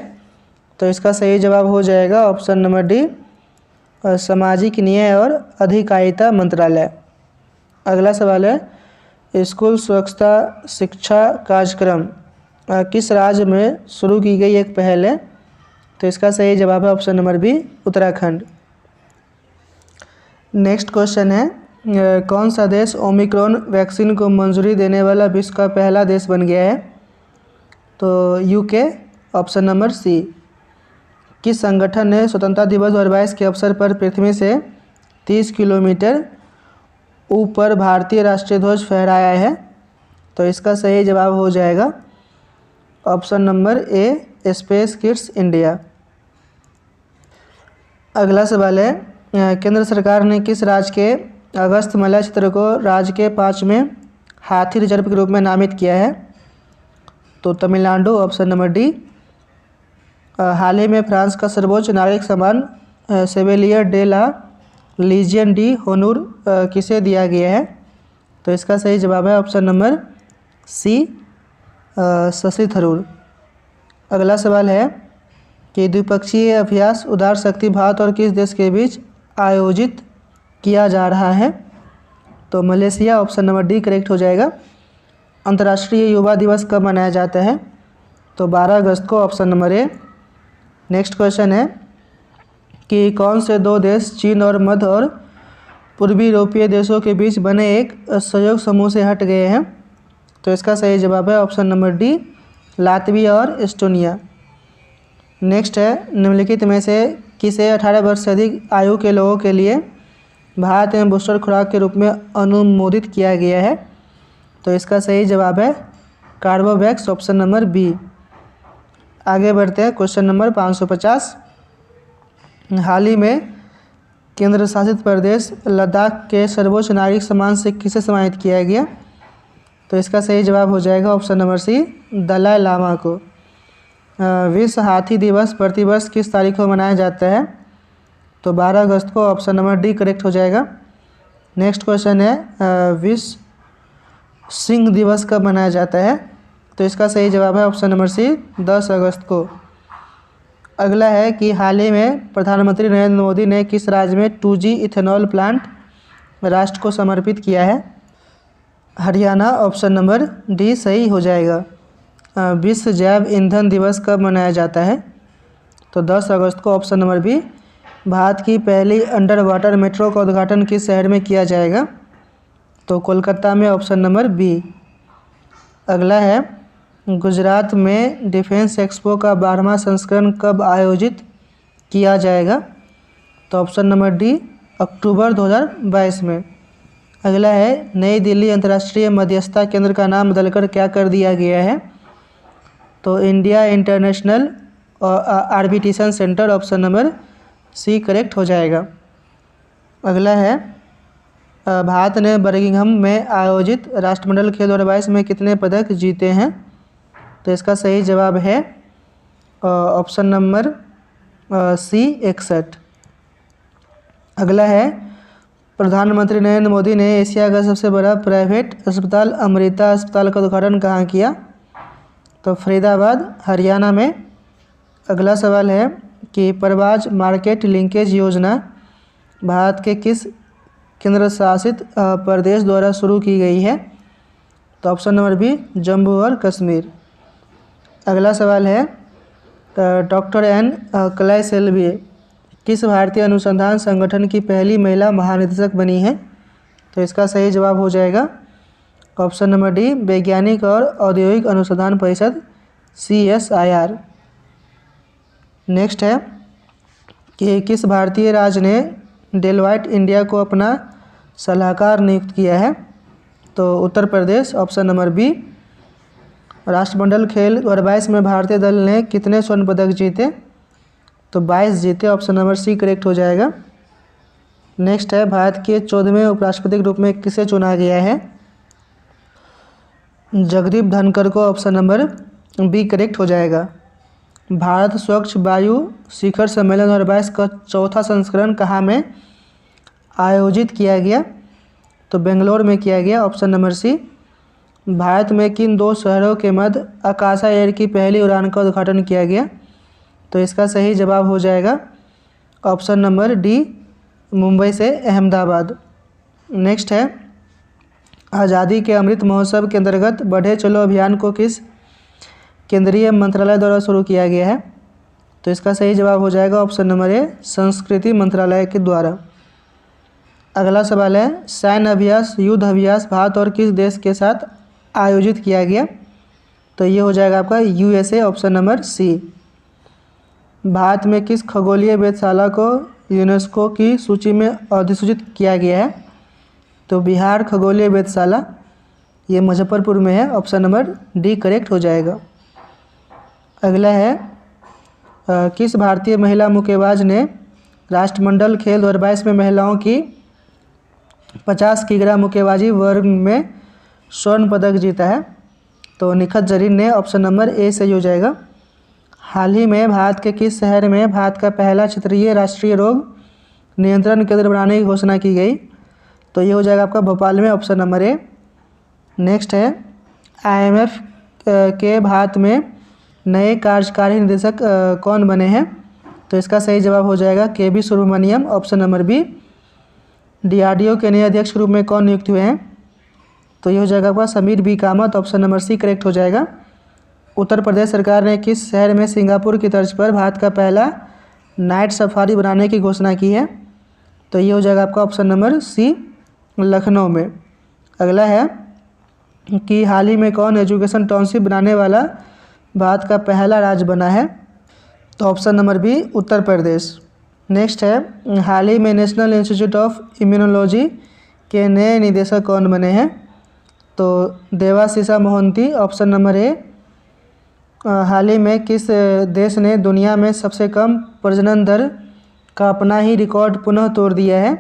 तो इसका सही जवाब हो जाएगा ऑप्शन नंबर डी, सामाजिक न्याय और अधिकारिता मंत्रालय। अगला सवाल है स्कूल स्वच्छता शिक्षा कार्यक्रम किस राज्य में शुरू की गई एक पहल है? तो इसका सही जवाब है option number B, Uttarakhand. Next question है कौन सा देश ओमिक्रॉन वैक्सीन को मंजूरी देने वाला विश्व का पहला देश बन गया है? तो यूके, ऑप्शन नंबर सी। किस संगठन ने स्वतंत्रता दिवस 2022 के अवसर पर पृथ्वी से 30 किलोमीटर ऊपर भारतीय राष्ट्रीय ध्वज फहराया है? तो इसका सही जवाब हो जाएगा ऑप्शन नंबर ए, स्पेस किड्स इंडिया। अगला सवाल है केंद्र सरकार ने किस राज्य के अगस्त मलय क्षेत्र को राज्य के 5वें हाथी रिजर्व के रूप में नामित किया है? तो तमिलनाडु, ऑप्शन नंबर डी। हाल ही में फ्रांस का सर्वोच्च नागरिक सम्मान Chevalier de la Legion d' Honneur किसे दिया गया है? तो इसका सही जवाब है option number C, Shashi Tharoor. अगला सवाल है कि द्विपक्षीय अभ्यास उदार शक्ति भारत और किस देश के बीच आयोजित किया जा रहा है? तो Malaysia, option number D correct हो जाएगा। अंतर्राष्ट्रीय युवा दिवस कब मनाया जाता है? तो 12 अगस्त को, option number A. Next question है कि कौन से दो देश चीन और मध्य और पूर्वी यूरोपीय देशों के बीच बने एक सहयोग समूह से हट गए हैं? तो इसका सही जवाब है ऑप्शन नंबर डी, लातविया और एस्टोनिया। नेक्स्ट है निम्नलिखित में से किसे 18 वर्ष से अधिक आयु के लोगों के लिए भारत में बूस्टर खुराक के रूप में अनुमोदित किया गया है? तो इसका सही जवाब है कार्बोवैक्स, ऑप्शन नंबर बी। आगे बढ़ते हैं क्वेश्चन नंबर 550। हाल ही में केंद्र शासित प्रदेश लद्दाख के सर्वोच्च नागरिक सम्मान से किसे सम्मानित किया गया? तो इसका सही जवाब हो जाएगा option number C, Dalai Lama को। विश्व हाथी दिवस प्रतिवर्ष किस तारीख को मनाया जाता है? तो 12 अगस्त को, ऑप्शन नंबर डी करेक्ट हो जाएगा। नेक्स्ट क्वेश्चन है विश्व सिंह दिवस कब मनाया जाता है? तो इसका सही जवाब है ऑप्शन नंबर सी, 10 अगस्त को। अगला है कि हाल ही में प्रधानमंत्री नरेंद्र मोदी ने किस राज्य में 2G इथेनॉल प्लांट राष्ट्र को समर्पित किया है? हरियाणा, ऑप्शन नंबर डी सही हो जाएगा। विश्व जैव ईंधन दिवस कब मनाया जाता है? तो 10 अगस्त को, ऑप्शन नंबर बी। भारत की पहली अंडर वाटर मेट्रो का उद्घाटन किस शहर में किया जाएगा? तो कोलकाता में, ऑप्शन नंबर बी। अगला है गुजरात में डिफेंस एक्सपो का 12वां संस्करण कब आयोजित किया जाएगा? तो ऑप्शन नंबर डी, अक्टूबर 2022 में। अगला है नई दिल्ली अंतर्राष्ट्रीय मध्यस्थता केंद्र का नाम बदलकर क्या कर दिया गया है? तो India International Arbitration Centre, option number C correct हो जाएगा। अगला है भारत ने बर्मिंघम में आयोजित राष्ट्रमंडल खेल 2022 में कितने पदक जीते हैं? तो इसका सही जवाब है ऑप्शन नंबर सी, 61। अगला है प्रधानमंत्री नरेंद्र मोदी ने एशिया का सबसे बड़ा प्राइवेट अस्पताल अमृता अस्पताल का उद्घाटन कहाँ किया? तो फरीदाबाद, हरियाणा में। अगला सवाल है कि परवाज मार्केट लिंकेज योजना भारत के किस केंद्र शासित प्रदेश द्वारा शुरू की गई है? तो ऑप्शन नंबर बी, जम्मू और कश्मीर। अगला सवाल है डॉक्टर एन क्लाइसेल्वी किस भारतीय अनुसंधान संगठन की पहली महिला महानिदेशक बनी है? तो इसका सही जवाब हो जाएगा ऑप्शन नंबर डी, वैज्ञानिक और औद्योगिक अनुसंधान परिषद CSIR। नेक्स्ट है कि किस भारतीय राज्य ने डेलॉयट इंडिया को अपना सलाहकार नियुक्त किया है? तो Uttar Pradesh, option number B. राष्ट्रमंडल खेल 2022 में भारतीय दल ने कितने स्वर्ण पदक जीते? तो 22 जीते, ऑप्शन नंबर सी करेक्ट हो जाएगा। नेक्स्ट है भारत के 14वें उपराष्ट्रपति के रूप में किसे चुना गया है? जगदीप धनखड़ को, ऑप्शन नंबर बी करेक्ट हो जाएगा। भारत स्वच्छ वायु शिखर सम्मेलन 2022 का चौथा संस्करण कहाँ में आयोजित किया गया? तो बेंगलोर में किया गया, ऑप्शन नंबर सी। भारत में किन 2 शहरों के मध्य आकाशा एयर की पहली उड़ान का उद्घाटन किया गया? तो इसका सही जवाब हो जाएगा ऑप्शन नंबर डी, मुंबई से अहमदाबाद। नेक्स्ट है आज़ादी के अमृत महोत्सव के अंतर्गत बढ़े चलो अभियान को किस केंद्रीय मंत्रालय द्वारा शुरू किया गया है? तो इसका सही जवाब हो जाएगा ऑप्शन नंबर ए, संस्कृति मंत्रालय के द्वारा। अगला सवाल है सैन्य अभ्यास युद्ध अभ्यास भारत और किस देश के साथ आयोजित किया गया? तो ये हो जाएगा आपका USA, option number C. Bharat में किस खगोलीय वेधशाला को यूनेस्को की सूची में अधिसूचित किया गया है? तो बिहार खगोलीय वेधशाला, ये मुजफ्फरपुर में है, ऑप्शन नंबर डी करेक्ट हो जाएगा। अगला है किस भारतीय महिला मुक्केबाज ने राष्ट्रमंडल खेल 2022 में महिलाओं की 50 किग्रा मुक्केबाजी वर्ग में स्वर्ण पदक जीता है? तो निखत जरीन ने, ऑप्शन नंबर ए सही हो जाएगा। हाल ही में भारत के किस शहर में भारत का पहला क्षेत्रीय राष्ट्रीय रोग नियंत्रण केंद्र बनाने की घोषणा की गई? तो ये हो जाएगा आपका भोपाल में, ऑप्शन नंबर ए। नेक्स्ट है IMF के भारत में नए कार्यकारी निदेशक कौन बने हैं? तो इसका सही जवाब हो जाएगा KB Subrahmanyam, option number B. DRDO के नए अध्यक्ष के रूप में कौन नियुक्त हुए हैं? तो ये हो जाएगा आपका Sameer B Kamat, option number C correct हो जाएगा। उत्तर प्रदेश सरकार ने किस शहर में सिंगापुर की तर्ज पर भारत का पहला नाइट सफारी बनाने की घोषणा की है? तो ये हो जाएगा आपका ऑप्शन नंबर सी, लखनऊ में। अगला है कि हाल ही में कौन एजुकेशन टाउनशिप बनाने वाला भारत का पहला राज्य बना है? तो option number B, Uttar Pradesh. Next है हाल ही में नेशनल इंस्टीट्यूट ऑफ इम्यूनोलॉजी के नए निदेशक कौन बने हैं? तो देवाशीषा मोहंती, ऑप्शन नंबर ए। हाल ही में किस देश ने दुनिया में सबसे कम प्रजनन दर का अपना ही रिकॉर्ड पुनः तोड़ दिया है?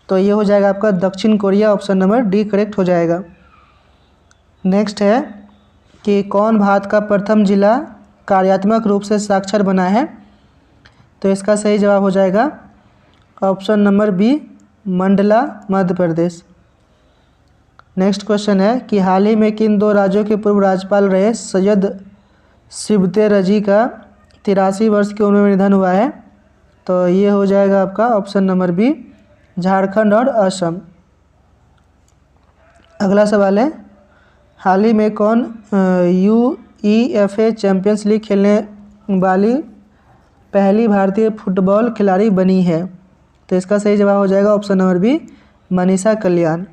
तो ये हो जाएगा आपका दक्षिण Korea, option number D correct हो जाएगा। नेक्स्ट है कि कौन भारत का प्रथम जिला कार्यात्मक रूप से साक्षर बना है? तो इसका सही जवाब हो जाएगा option number B, Mandla, Madhya Pradesh. Next question है कि हाल ही में किन 2 राज्यों के पूर्व राज्यपाल रहे सैयद सिबते रजी का 83 वर्ष की उम्र में निधन हुआ है? तो ये हो जाएगा आपका ऑप्शन नंबर बी, झारखंड और असम। अगला सवाल है हाल ही में कौन UEFA चैंपियंस लीग खेलने वाली पहली भारतीय फुटबॉल खिलाड़ी बनी है? तो इसका सही जवाब हो जाएगा ऑप्शन नंबर बी, मनीषा कल्याण।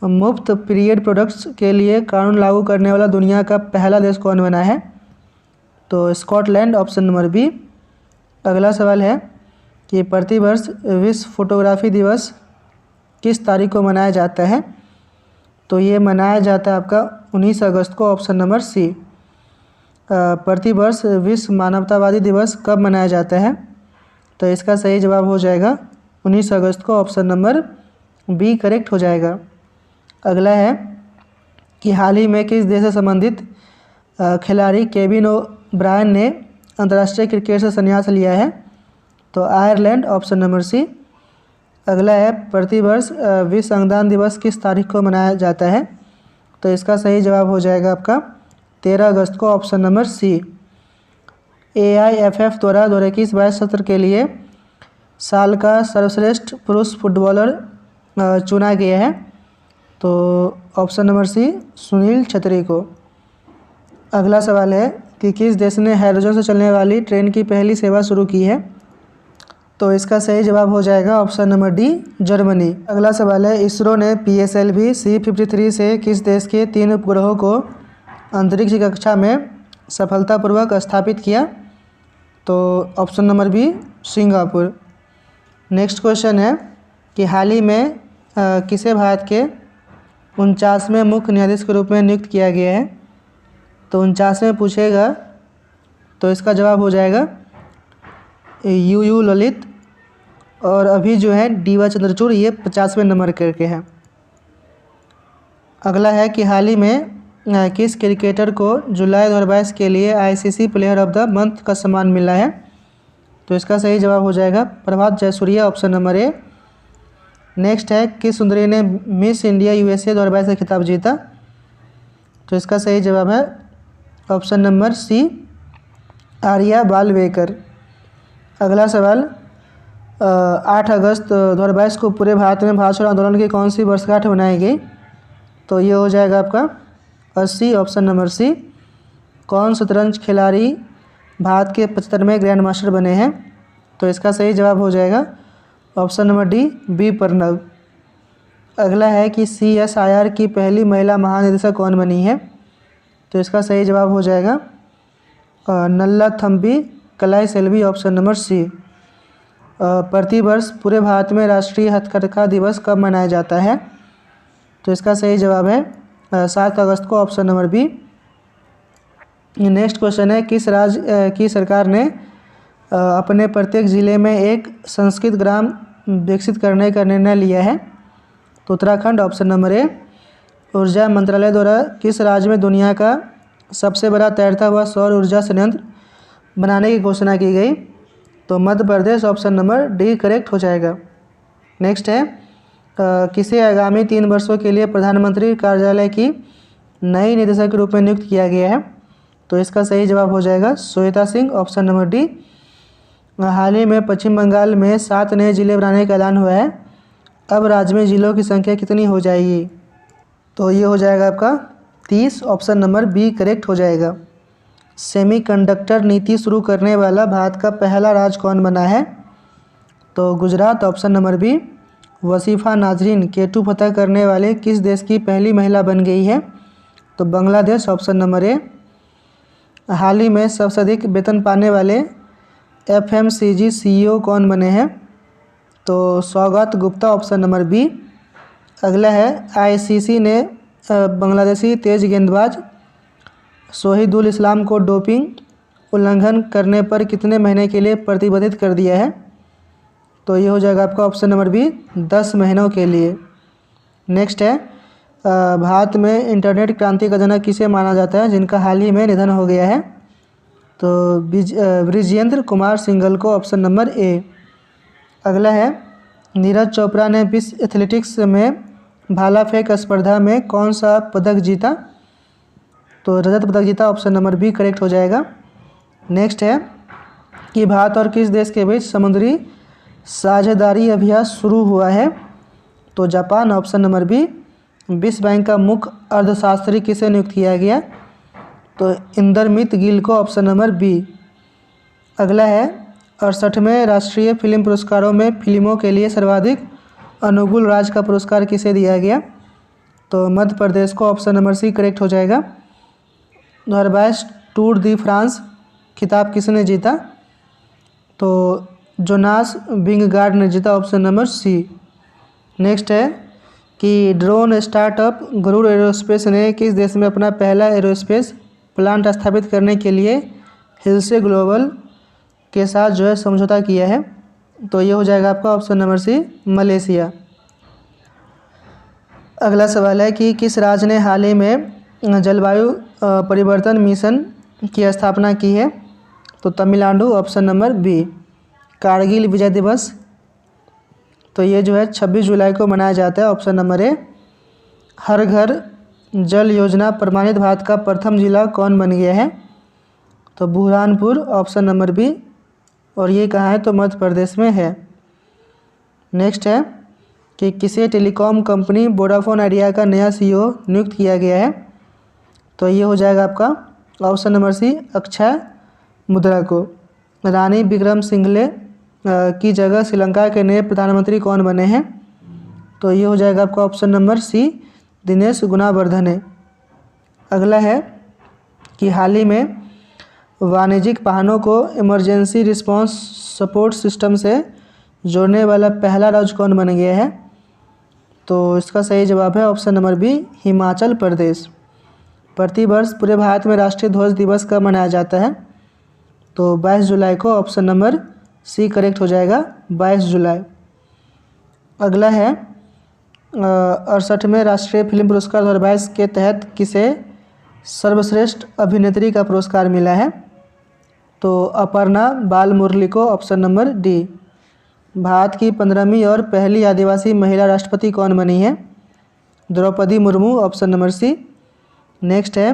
मुफ्त पीरियड प्रोडक्ट्स के लिए कानून लागू करने वाला दुनिया का पहला देश कौन बना है? तो स्कॉटलैंड, ऑप्शन नंबर बी। अगला सवाल है कि प्रतिवर्ष विश्व फोटोग्राफी दिवस किस तारीख को मनाया जाता है? तो ये मनाया जाता है आपका 19 अगस्त को, ऑप्शन नंबर सी। प्रतिवर्ष विश्व मानवतावादी दिवस कब मनाया जाता है? तो इसका सही जवाब हो जाएगा 19 अगस्त को, ऑप्शन नंबर बी करेक्ट हो जाएगा। अगला है कि हाल ही में किस देश से संबंधित खिलाड़ी केविन ओब्रायन ने अंतर्राष्ट्रीय क्रिकेट से संन्यास लिया है? तो आयरलैंड, ऑप्शन नंबर सी। अगला है प्रतिवर्ष विश्व अंगदान दिवस किस तारीख को मनाया जाता है? तो इसका सही जवाब हो जाएगा आपका 13 अगस्त को, ऑप्शन नंबर सी। AIFF द्वारा 2021-22 सत्र के लिए साल का सर्वश्रेष्ठ पुरुष फुटबॉलर चुना गया है? तो option number C, Sunil Chhetri को। अगला सवाल है कि किस देश ने हाइड्रोजन से चलने वाली ट्रेन की पहली सेवा शुरू की है? तो इसका सही जवाब हो जाएगा ऑप्शन नंबर डी, जर्मनी। अगला सवाल है, इसरो ने PSLV C-53 से किस देश के 3 उपग्रहों को अंतरिक्ष कक्षा में सफलतापूर्वक स्थापित किया? तो option number B, Singapore. Next question है कि हाल ही में किसे भारत के 49वें मुख्य न्यायाधीश के रूप में नियुक्त किया गया है? तो 49वें पूछेगा तो इसका जवाब हो जाएगा यू ललित। और अभी जो है DY चंद्रचूड़ ये 50वें नंबर करके हैं। अगला है कि हाल ही में किस क्रिकेटर को जुलाई 2022 के लिए ICC player of the month का सम्मान मिला है? तो इसका सही जवाब हो जाएगा Prabhat Jayasuriya, option number A. Next है, किस सुंदरी ने मिस इंडिया USA 2022 का खिताब जीता? तो इसका सही जवाब है ऑप्शन नंबर सी, आर्या बालवेकर। अगला सवाल, 8 अगस्त 2022 को पूरे भारत में भारत छोड़ो आंदोलन की कौन सी वर्षगांठ मनाई गई? तो ये हो जाएगा आपका 80, ऑप्शन नंबर सी। कौन शतरंज खिलाड़ी भारत के 75वें ग्रैंड मास्टर बने हैं? तो इसका सही जवाब हो जाएगा option number D, B Pranav. अगला है कि CSIR की पहली महिला महानिदेशक कौन बनी है? तो इसका सही जवाब हो जाएगा नल्लाथम्बी कलाईसेल्वी, ऑप्शन नंबर सी। प्रतिवर्ष पूरे भारत में राष्ट्रीय हथकरघा दिवस कब मनाया जाता है? तो इसका सही जवाब है 7 अगस्त को, option number B. Next question है, किस राज्य की सरकार ने अपने प्रत्येक ज़िले में एक संस्कृत ग्राम विकसित करने का निर्णय लिया है? तो उत्तराखंड, ऑप्शन नंबर ए। ऊर्जा मंत्रालय द्वारा किस राज्य में दुनिया का सबसे बड़ा तैरता हुआ सौर ऊर्जा संयंत्र बनाने की घोषणा की गई? तो Madhya Pradesh, option number D correct हो जाएगा। नेक्स्ट है, किसे आगामी 3 वर्षों के लिए प्रधानमंत्री कार्यालय की नई निदेशक के रूप में नियुक्त किया गया है? तो इसका सही जवाब हो जाएगा Shweta Singh, option number D. हाल ही में पश्चिम बंगाल में 7 नए जिले बनाने का ऐलान हुआ है। अब राज्य में जिलों की संख्या कितनी हो जाएगी? तो ये हो जाएगा आपका 30, ऑप्शन नंबर बी करेक्ट हो जाएगा। सेमीकंडक्टर नीति शुरू करने वाला भारत का पहला राज्य कौन बना है? तो गुजरात, ऑप्शन नंबर बी। वसीफ़ा नाजरीन केटू फतह करने वाले किस देश की पहली महिला बन गई है? तो बांग्लादेश, ऑप्शन नंबर ए। हाल ही में सबसे अधिक वेतन पाने वाले FMCG CEO कौन बने हैं? तो Saugata Gupta, option number B. अगला है, ICC ने बांग्लादेशी तेज गेंदबाज सोहिदुल इस्लाम को डोपिंग उल्लंघन करने पर कितने महीने के लिए प्रतिबंधित कर दिया है? तो ये हो जाएगा आपका ऑप्शन नंबर बी, 10 महीनों के लिए। नेक्स्ट है, भारत में इंटरनेट क्रांति का जनक किसे माना जाता है जिनका हाल ही में निधन हो गया है? तो ब्रिजेंद्र कुमार सिंघल को, ऑप्शन नंबर ए। अगला है, नीरज चोपड़ा ने विश्व एथलेटिक्स में भाला फेंक स्पर्धा में कौन सा पदक जीता? तो रजत पदक जीता, ऑप्शन नंबर बी करेक्ट हो जाएगा। नेक्स्ट है कि भारत और किस देश के बीच समुद्री साझेदारी अभ्यास शुरू हुआ है? तो जापान, ऑप्शन नंबर बी। विश्व बैंक का मुख्य अर्थशास्त्री किसे नियुक्त किया गया? तो इंदरमित गिल को, ऑप्शन नंबर बी। अगला है, 68वें राष्ट्रीय फिल्म पुरस्कारों में फिल्मों के लिए सर्वाधिक अनुकूल राज्य का पुरस्कार किसे दिया गया? तो मध्य प्रदेश को, ऑप्शन नंबर सी करेक्ट हो जाएगा। 2022 टूर दी फ्रांस खिताब किसने जीता? तो जोनास विंगगार्ड ने जीता, ऑप्शन नंबर सी। नेक्स्ट है कि ड्रोन स्टार्टअप गरुड़ एरोस्पेस ने किस देश में अपना पहला एरोस्पेस प्लांट स्थापित करने के लिए हिल्से ग्लोबल के साथ जो है समझौता किया है? तो ये हो जाएगा आपका ऑप्शन नंबर सी, मलेशिया। अगला सवाल है कि किस राज्य ने हाल ही में जलवायु परिवर्तन मिशन की स्थापना की है? तो Tamil Nadu, option number B. Kargil Vijay Diwas तो ये जो है 26 जुलाई को मनाया जाता है, ऑप्शन नंबर ए। हर घर जल योजना प्रमाणित भारत का प्रथम जिला कौन बन गया है? तो बुरहानपुर, ऑप्शन नंबर बी। और ये कहाँ है? तो मध्य प्रदेश में है। नेक्स्ट है कि किसे टेलीकॉम कंपनी वोडाफोन आइडिया का नया CEO नियुक्त किया गया है? तो ये हो जाएगा आपका ऑप्शन नंबर सी, अक्षय मुद्रा को। रानी विक्रम सिंघले की जगह श्रीलंका के नए प्रधानमंत्री कौन बने हैं? तो ये हो जाएगा आपका option number C, Dinesh Gunawardena. अगला है कि हाल ही में वाणिज्यिक वाहनों को इमरजेंसी रिस्पांस सपोर्ट सिस्टम से जोड़ने वाला पहला राज्य कौन बन गया है? तो इसका सही जवाब है option number B, Himachal Pradesh. प्रतिवर्ष पूरे भारत में राष्ट्रीय ध्वज दिवस कब मनाया जाता है? तो 22 जुलाई को, ऑप्शन नंबर सी करेक्ट हो जाएगा, 22 जुलाई। अगला है 68वें राष्ट्रीय फिल्म पुरस्कार 2022 के तहत किसे सर्वश्रेष्ठ अभिनेत्री का पुरस्कार मिला है? तो अपर्णा बालमुरली को, ऑप्शन नंबर डी। भारत की 15वीं और पहली आदिवासी महिला राष्ट्रपति कौन बनी है? Droupadi Murmu, option number C. Next है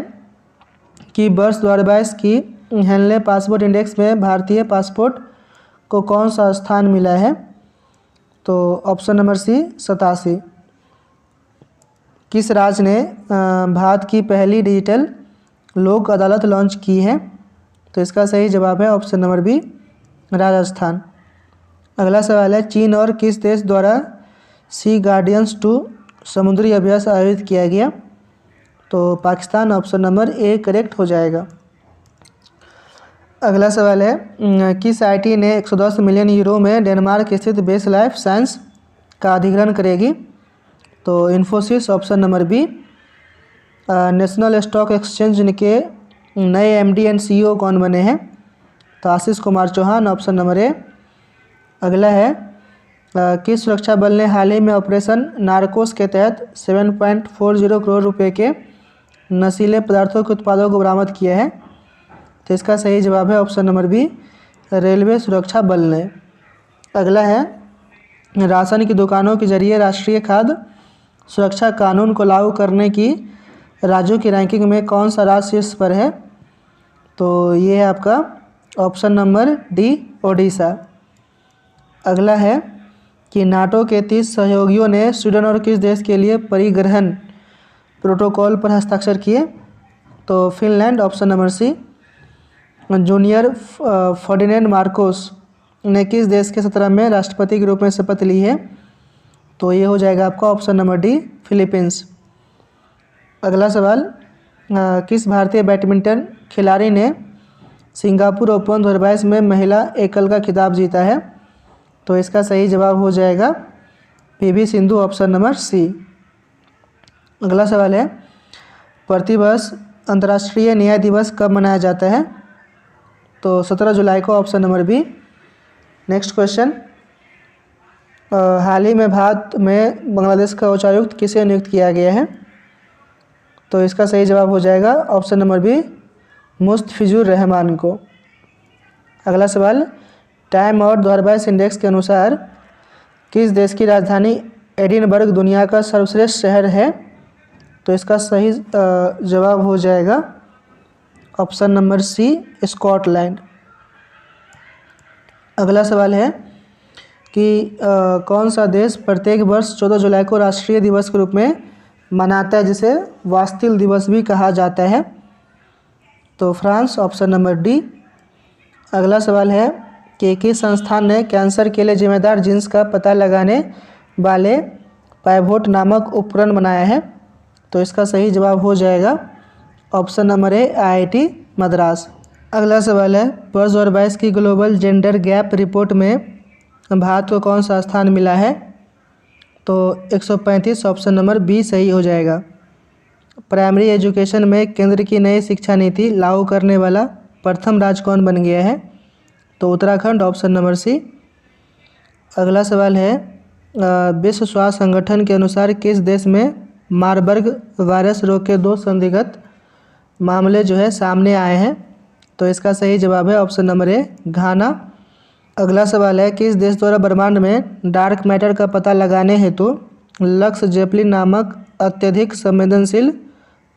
कि वर्ष 2022 की हेनले पासपोर्ट इंडेक्स में भारतीय पासपोर्ट को कौन सा स्थान मिला है? तो ऑप्शन नंबर सी, 87। किस राज्य ने भारत की पहली डिजिटल लोक अदालत लॉन्च की है? तो इसका सही जवाब है ऑप्शन नंबर बी, राजस्थान। अगला सवाल है, चीन और किस देश द्वारा सी गार्डियंस 2 समुद्री अभ्यास आयोजित किया गया? तो Pakistan, option number A correct हो जाएगा। अगला सवाल है, किस आईटी ने 110 मिलियन यूरो में डेनमार्क स्थित बेस लाइफ साइंस का अधिग्रहण करेगी? तो Infosys, option number B. National stock exchange के नए एमडी एंड सीईओ कौन बने हैं? तो Ashish Kumar Chauhan, option number A. अगला है, किस सुरक्षा बल ने हाल ही में ऑपरेशन नार्कोस के तहत 7.40 करोड़ रुपए के नशीले पदार्थों के उत्पादों को बरामद किया है? तो इसका सही जवाब है ऑप्शन नंबर बी, रेलवे सुरक्षा बल ने। अगला है, राशन की दुकानों के जरिए राष्ट्रीय खाद्य सुरक्षा कानून को लागू करने की राज्यों की रैंकिंग में कौन सा राज्य शीर्ष पर है? तो ये है आपका ऑप्शन नंबर डी, ओडिशा। अगला है कि नाटो के 30 सहयोगियों ने स्वीडन और किस देश के लिए परिग्रहण प्रोटोकॉल पर हस्ताक्षर किए? तो Finland, option number C. Junior Ferdinand Marcos ने किस देश के 17वें राष्ट्रपति के रूप में शपथ ली है? तो ये हो जाएगा आपका ऑप्शन नंबर डी, फिलीपींस। अगला सवाल, किस भारतीय बैडमिंटन खिलाड़ी ने सिंगापुर ओपन 2022 में महिला एकल का खिताब जीता है? तो इसका सही जवाब हो जाएगा PV Sindhu, option number C. अगला सवाल है, प्रतिवर्ष अंतर्राष्ट्रीय न्याय दिवस कब मनाया जाता है? तो 17 जुलाई को, option number B. Next question, हाल ही में भारत में बांग्लादेश का उच्चायुक्त किसे नियुक्त किया गया है? तो इसका सही जवाब हो जाएगा option number B, Mustafizur Rahman को। अगला सवाल, टाइम आउट 2022 इंडेक्स के अनुसार किस देश की राजधानी एडिनबर्ग दुनिया का सर्वश्रेष्ठ शहर है? तो इसका सही जवाब हो जाएगा ऑप्शन नंबर सी, स्कॉटलैंड। अगला सवाल है कि कौन सा देश प्रत्येक वर्ष 14 जुलाई को राष्ट्रीय दिवस के रूप में मनाता है, जिसे वास्तिल दिवस भी कहा जाता है? तो फ्रांस, ऑप्शन नंबर डी। अगला सवाल है कि किस संस्थान ने कैंसर के लिए जिम्मेदार जीन्स का पता लगाने वाले पाइवोट नामक उपकरण बनाया है? तो इसका सही जवाब हो जाएगा ऑप्शन नंबर ए, आईआईटी मद्रास। अगला सवाल है, वर्ष 2022 की ग्लोबल जेंडर गैप रिपोर्ट में भारत को कौन सा स्थान मिला है? तो 135, ऑप्शन नंबर बी सही हो जाएगा। प्राइमरी एजुकेशन में केंद्र की नई शिक्षा नीति लागू करने वाला प्रथम राज्य कौन बन गया है? तो उत्तराखंड, ऑप्शन नंबर सी। अगला सवाल है, विश्व स्वास्थ्य संगठन के अनुसार किस देश में मारबर्ग वायरस रोग के 2 संदिग्ध मामले जो है सामने आए हैं? तो इसका सही जवाब है ऑप्शन नंबर ए, घाना। अगला सवाल है, किस देश द्वारा ब्रह्मांड में डार्क मैटर का पता लगाने हेतु लक्स जेपलिन नामक अत्यधिक संवेदनशील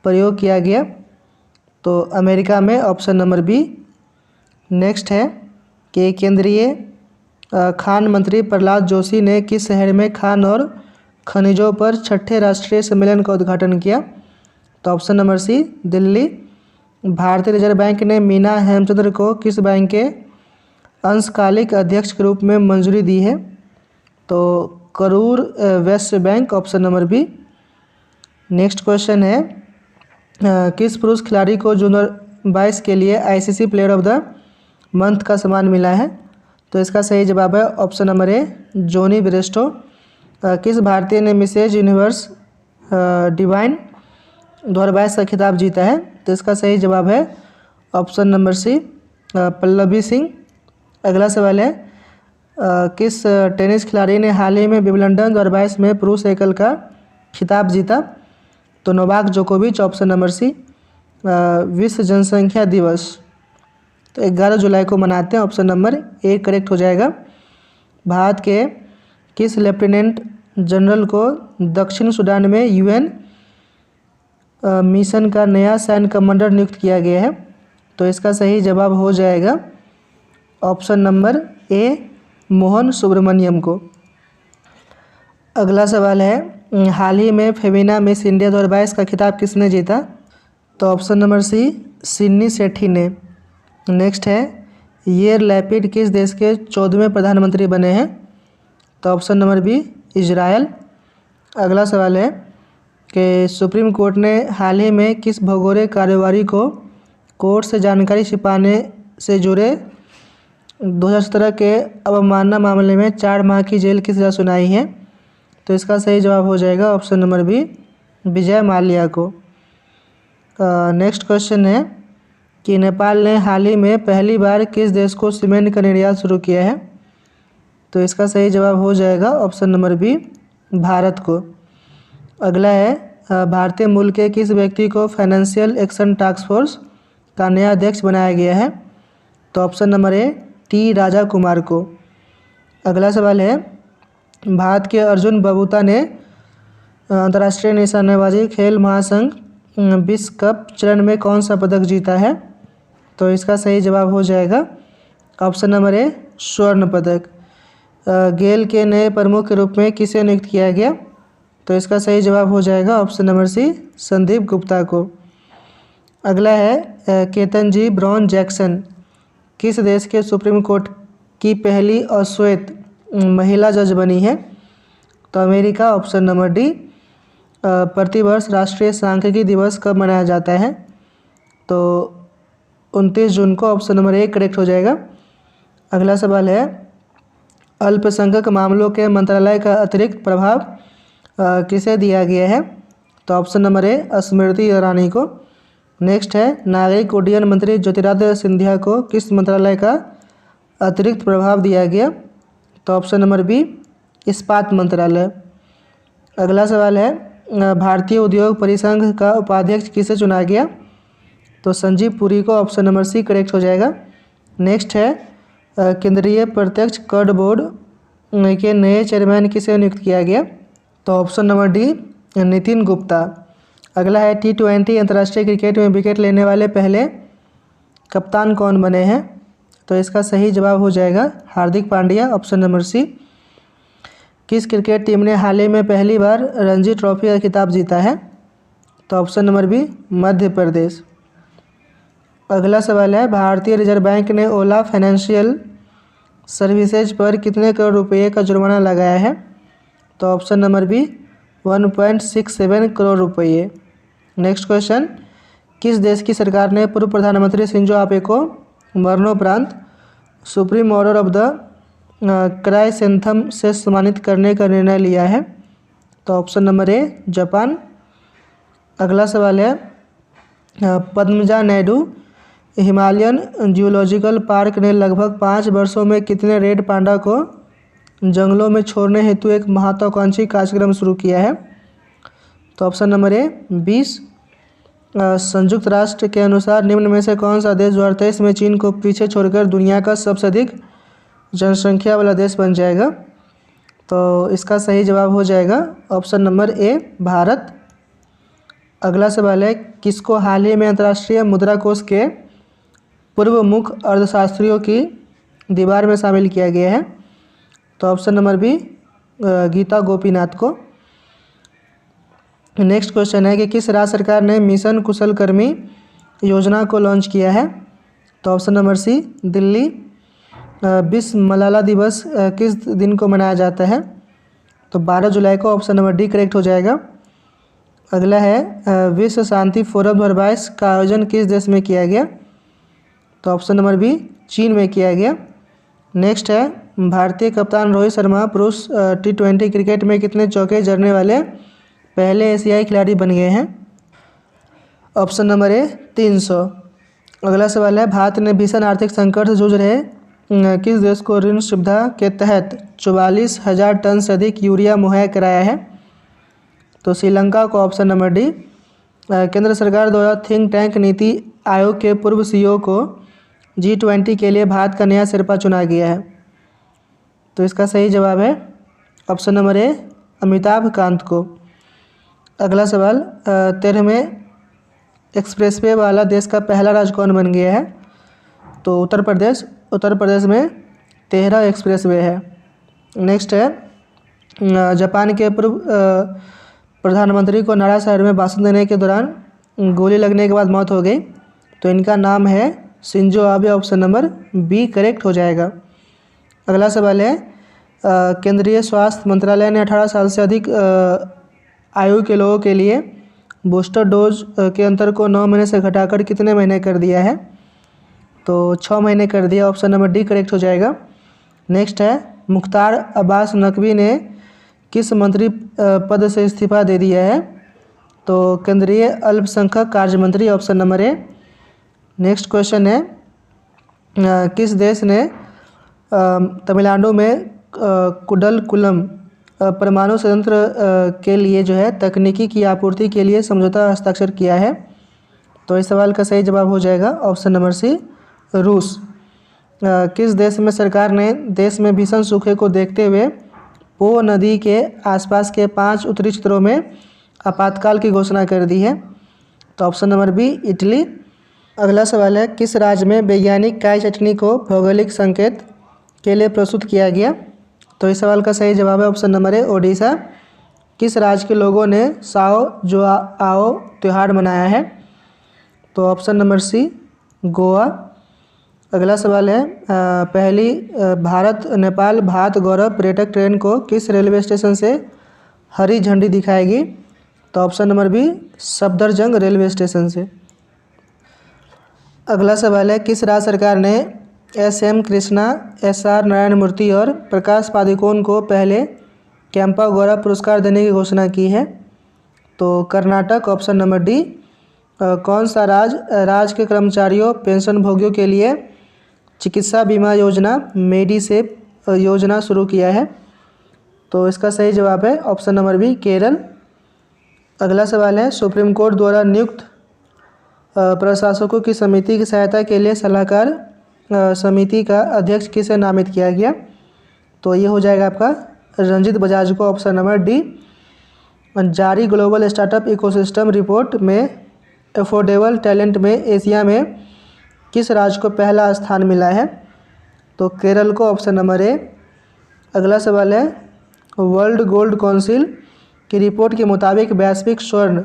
प्रयोग किया गया? तो अमेरिका में, ऑप्शन नंबर बी। नेक्स्ट है कि केंद्रीय खान मंत्री प्रहलाद जोशी ने किस शहर में खान और खनिजों पर 6ठे राष्ट्रीय सम्मेलन का उद्घाटन किया? तो ऑप्शन नंबर सी, दिल्ली। भारतीय रिजर्व बैंक ने मीना हेमचंद्र को किस बैंक के अंशकालिक अध्यक्ष के रूप में मंजूरी दी है? तो Karur Vysya bank, option number B. Next question है किस पुरुष खिलाड़ी को जून 2022 के लिए ICC player of the month का सम्मान मिला है? तो इसका सही जवाब है option number A, Jonny Bairstow. किस भारतीय ने मिसेज यूनिवर्स डिवाइन 2022 का खिताब जीता है? तो इसका सही जवाब है option number C, Pallavi Singh. अगला सवाल है किस टेनिस खिलाड़ी ने हाल ही में विंबलडन 2022 में पुरुष एकल का खिताब जीता? तो नोवाक जोकोविच, ऑप्शन नंबर सी। विश्व जनसंख्या दिवस तो 11 जुलाई को मनाते हैं, ऑप्शन नंबर ए करेक्ट हो जाएगा। भारत के किस लेफ्टिनेंट जनरल को दक्षिण सूडान में यूएन मिशन का नया सैन्य कमांडर नियुक्त किया गया है? तो इसका सही जवाब हो जाएगा option number A, Mohan Subramaniam को। अगला सवाल है हाल ही में फेमिना मिस इंडिया 2022 का खिताब किसने जीता? तो ऑप्शन नंबर सी, सिडनी सेठी ने। नेक्स्ट है येर लैपिड किस देश के 14वें प्रधानमंत्री बने हैं? तो ऑप्शन नंबर बी, इजराइल। अगला सवाल है कि सुप्रीम कोर्ट ने हाल ही में किस भगोड़े कारोबारी को कोर्ट से जानकारी छिपाने से जुड़े 2017 के अवमानना मामले में 4 माह की जेल की सज़ा सुनाई है? तो इसका सही जवाब हो जाएगा option number B, Vijay Mallya को। नेक्स्ट क्वेश्चन है कि नेपाल ने हाल ही में पहली बार किस देश को सीमेंट का निर्यात शुरू किया है? तो इसका सही जवाब हो जाएगा ऑप्शन नंबर बी, भारत को। अगला है भारतीय मूल के किस व्यक्ति को फाइनेंशियल एक्शन टास्क फोर्स का नया अध्यक्ष बनाया गया है? तो ऑप्शन नंबर ए, टी राजा कुमार को। अगला सवाल है भारत के अर्जुन बबूता ने अंतर्राष्ट्रीय निशानेबाजी खेल महासंघ विश्व कप चरण में कौन सा पदक जीता है? तो इसका सही जवाब हो जाएगा ऑप्शन नंबर ए, स्वर्ण पदक। गेल के नए प्रमुख के रूप में किसे नियुक्त किया गया? तो इसका सही जवाब हो जाएगा option number C, Sandeep Gupta को। अगला है केतन ब्राउन जैक्सन किस देश के सुप्रीम कोर्ट की पहली अश्वेत महिला जज बनी है? तो अमेरिका, ऑप्शन नंबर डी। प्रतिवर्ष राष्ट्रीय सांख्यिकी दिवस कब मनाया जाता है? तो 29 जून को, ऑप्शन नंबर ए करेक्ट हो जाएगा। अगला सवाल है अल्पसंख्यक मामलों के मंत्रालय का अतिरिक्त प्रभाव किसे दिया गया है? तो ऑप्शन नंबर ए, स्मृति ईरानी को। नेक्स्ट है नागरिक उड्डयन मंत्री ज्योतिरादित्य सिंधिया को किस मंत्रालय का अतिरिक्त प्रभाव दिया गया? तो ऑप्शन नंबर बी, इस्पात मंत्रालय। अगला सवाल है भारतीय उद्योग परिसंघ का उपाध्यक्ष किसे चुना गया? तो संजीव पुरी को, ऑप्शन नंबर सी करेक्ट हो जाएगा। नेक्स्ट है केंद्रीय प्रत्यक्ष कर बोर्ड के नए चेयरमैन किसे नियुक्त किया गया? तो option number D, Nitin Gupta. अगला है T20 अंतर्राष्ट्रीय क्रिकेट में विकेट लेने वाले पहले कप्तान कौन बने हैं? तो इसका सही जवाब हो जाएगा हार्दिक पांड्या, ऑप्शन नंबर सी। किस क्रिकेट टीम ने हाल ही में पहली बार रणजी ट्रॉफी का खिताब जीता है? तो option number B, Madhya Pradesh. अगला सवाल है भारतीय रिजर्व बैंक ने ओला फाइनेंशियल सर्विसेज पर कितने करोड़ रुपये का जुर्माना लगाया है? तो ऑप्शन नंबर बी, 1.67 करोड़ रुपये। नेक्स्ट क्वेश्चन किस देश की सरकार ने पूर्व प्रधानमंत्री शिंजो आबे को मरणोपरांत सुप्रीम ऑर्डर ऑफ द क्राइसेंथम से सम्मानित करने का निर्णय लिया है? तो ऑप्शन नंबर ए, जापान। अगला सवाल है Padmaja Naidu Himalayan zoological park ने लगभग 5 वर्षों में कितने रेड पांडा को जंगलों में छोड़ने हेतु एक महत्वाकांक्षी कार्यक्रम शुरू किया है? तो ऑप्शन नंबर ए, 20। संयुक्त राष्ट्र के अनुसार निम्न में से कौन सा देश 2023 में चीन को पीछे छोड़कर दुनिया का सबसे अधिक जनसंख्या वाला देश बन जाएगा? तो इसका सही जवाब हो जाएगा ऑप्शन नंबर ए, भारत। अगला सवाल है किसको हाल ही में अंतर्राष्ट्रीय मुद्रा कोष के पूर्व मुख्य अर्थशास्त्रियों की दीवार में शामिल किया गया है? तो option number B, Gita Gopinath को। नेक्स्ट क्वेश्चन है कि किस राज्य सरकार ने मिशन कुशलकर्मी योजना को लॉन्च किया है? तो ऑप्शन नंबर सी, दिल्ली। विश्व मलाला दिवस किस दिन को मनाया जाता है? तो 12 जुलाई को, ऑप्शन नंबर डी करेक्ट हो जाएगा। अगला है विश्व शांति फोरम 2022 का आयोजन किस देश में किया गया? तो ऑप्शन नंबर बी चीन में किया गया। नेक्स्ट है भारतीय कप्तान रोहित शर्मा पुरुष T20 क्रिकेट में कितने चौके जड़ने वाले पहले एशियाई खिलाड़ी बन गए हैं? ऑप्शन नंबर ए 300। अगला सवाल है भारत ने भीषण आर्थिक संकट से जूझ रहे किस देश को ऋण सुविधा के तहत 44,000 टन से अधिक यूरिया मुहैया कराया है? तो श्रीलंका को, ऑप्शन नंबर डी। केंद्र सरकार द्वारा थिंक टैंक नीति आयोग के पूर्व CEO को G20 के लिए भारत का नया सिरपा चुना गया है। तो इसका सही जवाब है ऑप्शन नंबर ए अमिताभ कांत को। अगला सवाल 13वें एक्सप्रेसवे वाला देश का पहला राज्य कौन बन गया है? तो उत्तर प्रदेश। उत्तर प्रदेश में 13 एक्सप्रेसवे है। नेक्स्ट है जापान के पूर्व प्रधानमंत्री को नारा शहर में भाषण देने के दौरान गोली लगने के बाद मौत हो गई, तो इनका नाम है Shinzo Abe. Option number B correct हो जाएगा। अगला सवाल है केंद्रीय स्वास्थ्य मंत्रालय ने 18 साल से अधिक आयु के लोगों के लिए बूस्टर डोज के अंतर को 9 महीने से घटाकर कितने महीने कर दिया है? तो 6 महीने कर दिया। ऑप्शन नंबर डी करेक्ट हो जाएगा। नेक्स्ट है मुख्तार अब्बास नकवी ने किस मंत्री पद से इस्तीफा दे दिया है? तो केंद्रीय अल्पसंख्यक कार्य मंत्री। Option number A. Next question है किस देश ने तमिलनाडु में कुडलकुलम परमाणु संयंत्र के लिए जो है तकनीकी की आपूर्ति के लिए समझौता हस्ताक्षर किया है? तो इस सवाल का सही जवाब हो जाएगा ऑप्शन नंबर सी रूस। किस देश में सरकार ने देश में भीषण सूखे को देखते हुए पो नदी के आसपास के 5 उत्तरी क्षेत्रों में आपातकाल की घोषणा कर दी है? तो ऑप्शन नंबर बी इटली। अगला सवाल है किस राज्य में वैज्ञानिक काई चटनी को भौगोलिक संकेत के लिए प्रस्तुत किया गया? तो इस सवाल का सही जवाब है ऑप्शन नंबर ए ओडिशा। किस राज्य के लोगों ने साओ जो आओ त्यौहार मनाया है? तो ऑप्शन नंबर सी गोवा। अगला सवाल है पहली भारत नेपाल भारत गौरव पर्यटक ट्रेन को किस रेलवे स्टेशन से हरी झंडी दिखाएगी? तो option number B Safdarjung railway station से। अगला सवाल है किस राज्य सरकार ने SM कृष्णा, SR नारायण मूर्ति और प्रकाश पादुकोण को पहले कैंपा गौरव पुरस्कार देने की घोषणा की है? तो कर्नाटक। Option number D. कौन सा राज्य के कर्मचारियों पेंशन भोगियों के लिए चिकित्सा बीमा योजना मेडिसेप योजना शुरू किया है? तो इसका सही जवाब है ऑप्शन नंबर बी केरल। अगला सवाल है सुप्रीम कोर्ट द्वारा नियुक्त प्रशासकों की समिति की सहायता के लिए सलाहकार समिति का अध्यक्ष किसे नामित किया गया? तो ये हो जाएगा आपका रंजित बजाज को। Option number D. जारी ग्लोबल स्टार्टअप इकोसिस्टम रिपोर्ट में अफोर्डेबल टैलेंट में एशिया में किस राज्य को पहला स्थान मिला है? तो केरल को। Option number A. अगला सवाल है वर्ल्ड गोल्ड काउंसिल की रिपोर्ट के मुताबिक वैश्विक स्वर्ण